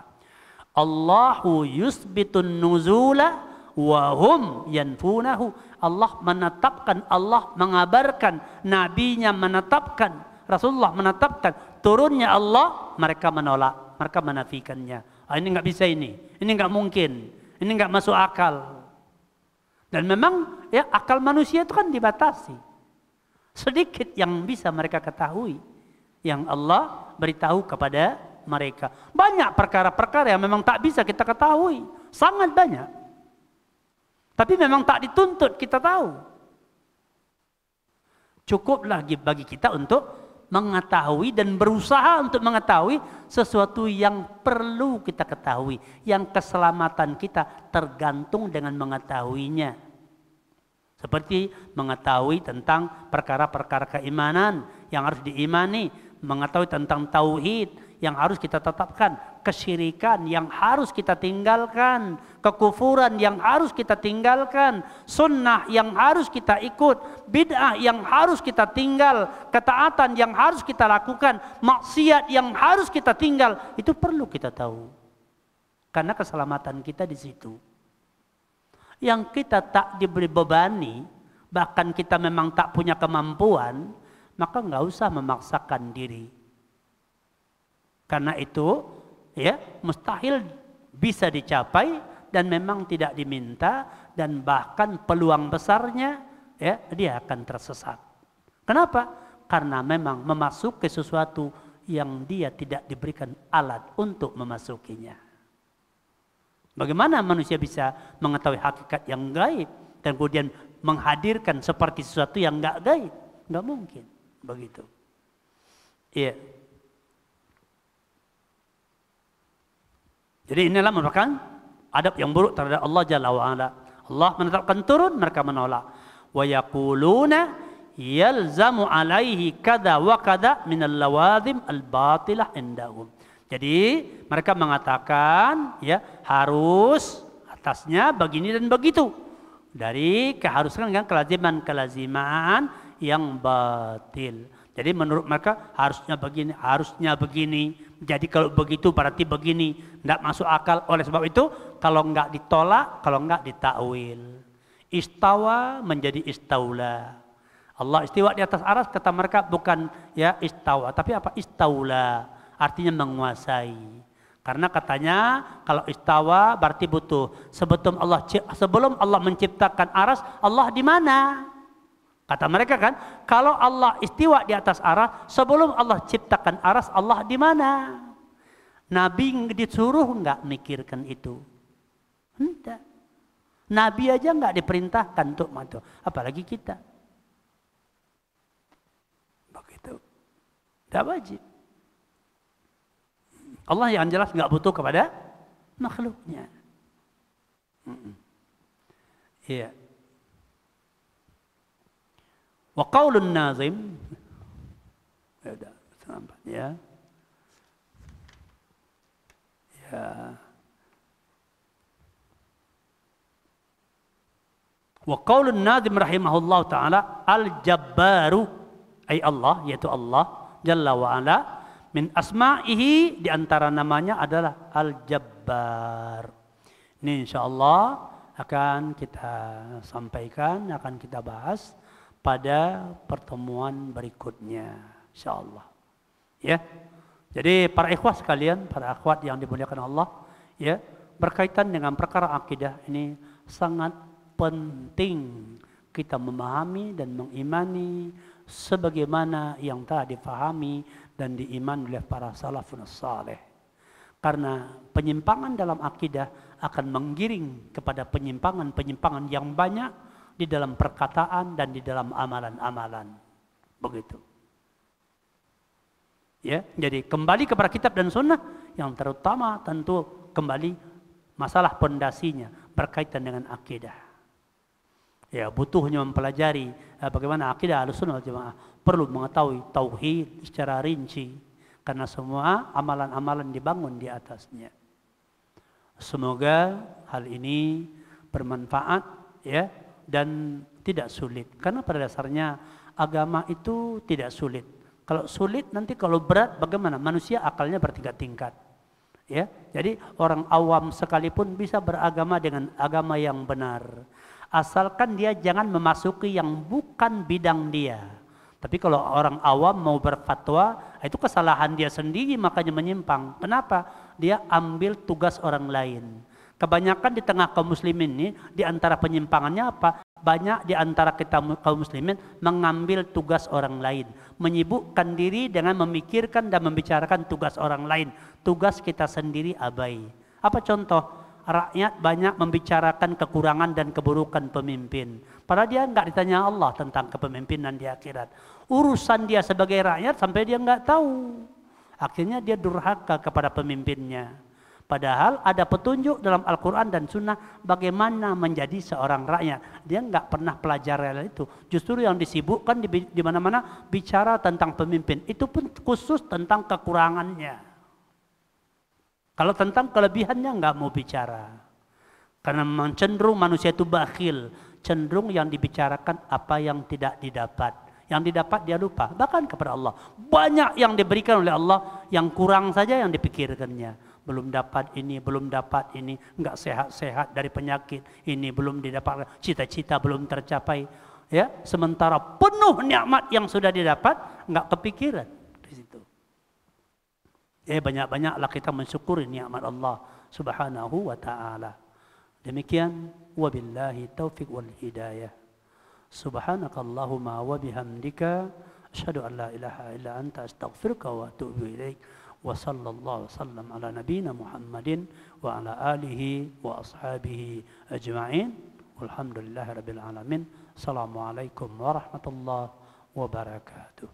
Allahu yusbitun nuzula wa hum yanfunahu. Allah menetapkan, Allah mengabarkan, nabinya menetapkan, Rasulullah menetapkan turunnya Allah, mereka menolak, mereka menafikannya. Ini nggak bisa, ini nggak mungkin, ini nggak masuk akal. Dan memang ya akal manusia itu kan dibatasi. Sedikit yang bisa mereka ketahui, yang Allah beritahu kepada mereka. Banyak perkara-perkara yang memang tak bisa kita ketahui, sangat banyak. Tapi memang tak dituntut kita tahu. Cukuplah bagi kita untuk mengetahui dan berusaha untuk mengetahui sesuatu yang perlu kita ketahui, yang keselamatan kita tergantung dengan mengetahuinya. Seperti mengetahui tentang perkara-perkara keimanan yang harus diimani, mengetahui tentang tauhid yang harus kita tetapkan, kesyirikan yang harus kita tinggalkan, kekufuran yang harus kita tinggalkan, sunnah yang harus kita ikut, bid'ah yang harus kita tinggal, ketaatan yang harus kita lakukan, maksiat yang harus kita tinggal. Itu perlu kita tahu. Karena keselamatan kita di situ. Yang kita tak diberi bebani, bahkan kita memang tak punya kemampuan, maka nggak usah memaksakan diri. Karena itu ya mustahil bisa dicapai dan memang tidak diminta, dan bahkan peluang besarnya ya dia akan tersesat. Kenapa? Karena memang memasuki sesuatu yang dia tidak diberikan alat untuk memasukinya. Bagaimana manusia bisa mengetahui hakikat yang gaib dan kemudian menghadirkan seperti sesuatu yang enggak gaib? Enggak mungkin begitu. Iya. Jadi inilah merupakan adab yang buruk terhadap Allah Jalla wa'ala. Allah menetapkan turun, mereka menolak. Wa yaquluna yalzamu alaihi kada wa kada minal lawazim al-batilah indahum. Jadi mereka mengatakan ya harus atasnya begini dan begitu. Dari keharusan dengan kelaziman yang batil. Jadi menurut mereka harusnya begini. Jadi kalau begitu berarti begini. Tidak masuk akal. Oleh sebab itu kalau enggak ditolak, kalau enggak ditakwil. Istawa menjadi istaula. Allah istiwa di atas aras, kata mereka bukan ya istawa, tapi apa? Istaula. Artinya menguasai. Karena katanya kalau istawa berarti butuh. Sebelum Allah menciptakan aras, Allah di mana? Kata mereka kan, kalau Allah istiwa di atas aras, sebelum Allah ciptakan aras, Allah di mana? Nabi disuruh enggak mikirkan itu? Tidak. Nabi aja enggak diperintahkan untuk itu, apalagi kita. Begitu. Tidak wajib. Allah yang jelas enggak butuh kepada makhluknya. Iya. Wa qaulun nazim. Ya udah, sampai ya. Ya. Wa qaulun nazim rahimahullah taala al-jabbaru ay Allah, yaitu Allah jalla wa ala, min asma'ihi, di antara namanya adalah al-jabbar. Ini insyaallah akan kita sampaikan, akan kita bahas pada pertemuan berikutnya insyaallah. Ya. Jadi para ikhwah sekalian, para akhwat yang dimuliakan Allah, ya, berkaitan dengan perkara akidah ini sangat penting kita memahami dan mengimani sebagaimana yang telah difahami dan diimani oleh para salafun saleh. Karena penyimpangan dalam akidah akan menggiring kepada penyimpangan-penyimpangan yang banyak di dalam perkataan dan di dalam amalan-amalan. Begitu. Ya, jadi kembali kepada kitab dan sunnah, yang terutama tentu kembali masalah pondasinya berkaitan dengan akidah. Ya, butuhnya mempelajari bagaimana akidah Ahlussunnah wal Jamaah, perlu mengetahui tauhid secara rinci karena semua amalan-amalan dibangun di atasnya. Semoga hal ini bermanfaat, ya, dan tidak sulit, karena pada dasarnya agama itu tidak sulit. Kalau sulit nanti, kalau berat bagaimana? Manusia akalnya bertingkat-tingkat. Ya, jadi orang awam sekalipun bisa beragama dengan agama yang benar, asalkan dia jangan memasuki yang bukan bidang dia. Tapi kalau orang awam mau berfatwa, itu kesalahan dia sendiri, makanya menyimpang. Kenapa? Dia ambil tugas orang lain. Kebanyakan di tengah kaum muslimin ini, di antara penyimpangannya apa? Banyak di antara kita kaum muslimin mengambil tugas orang lain, menyibukkan diri dengan memikirkan dan membicarakan tugas orang lain. Tugas kita sendiri abai. Apa contoh? Rakyat banyak membicarakan kekurangan dan keburukan pemimpin. Padahal dia enggak ditanya Allah tentang kepemimpinan di akhirat. Urusan dia sebagai rakyat sampai dia enggak tahu. Akhirnya dia durhaka kepada pemimpinnya. Padahal ada petunjuk dalam Al-Quran dan Sunnah bagaimana menjadi seorang rakyat. Dia enggak pernah pelajari itu. Justru yang disibukkan di mana-mana bicara tentang pemimpin. Itu pun khusus tentang kekurangannya. Kalau tentang kelebihannya enggak mau bicara. Karena memang cenderung manusia itu bakhil. Cenderung yang dibicarakan apa yang tidak didapat. Yang didapat dia lupa. Bahkan kepada Allah. Banyak yang diberikan oleh Allah. Yang kurang saja yang dipikirkannya. Belum dapat ini, belum dapat ini. Enggak sehat-sehat dari penyakit. Ini belum didapat. Cita-cita belum tercapai. Ya, sementara penuh nikmat yang sudah didapat. Enggak kepikiran. Banyak-banyaklah kita mensyukuri nikmat Allah Subhanahu wa taala. Demikian, wabillahi taufiq wal hidayah. Subhanakallahumma wa bihamdika asyhadu an la ilaha illa anta astaghfiruka wa atubu ilaik. Wa sallallahu wasallam ala nabiyyina Muhammadin wa ala alihi wa ashabihi ajma'in. Walhamdulillahirabbil alamin. Assalamualaikum warahmatullahi wabarakatuh.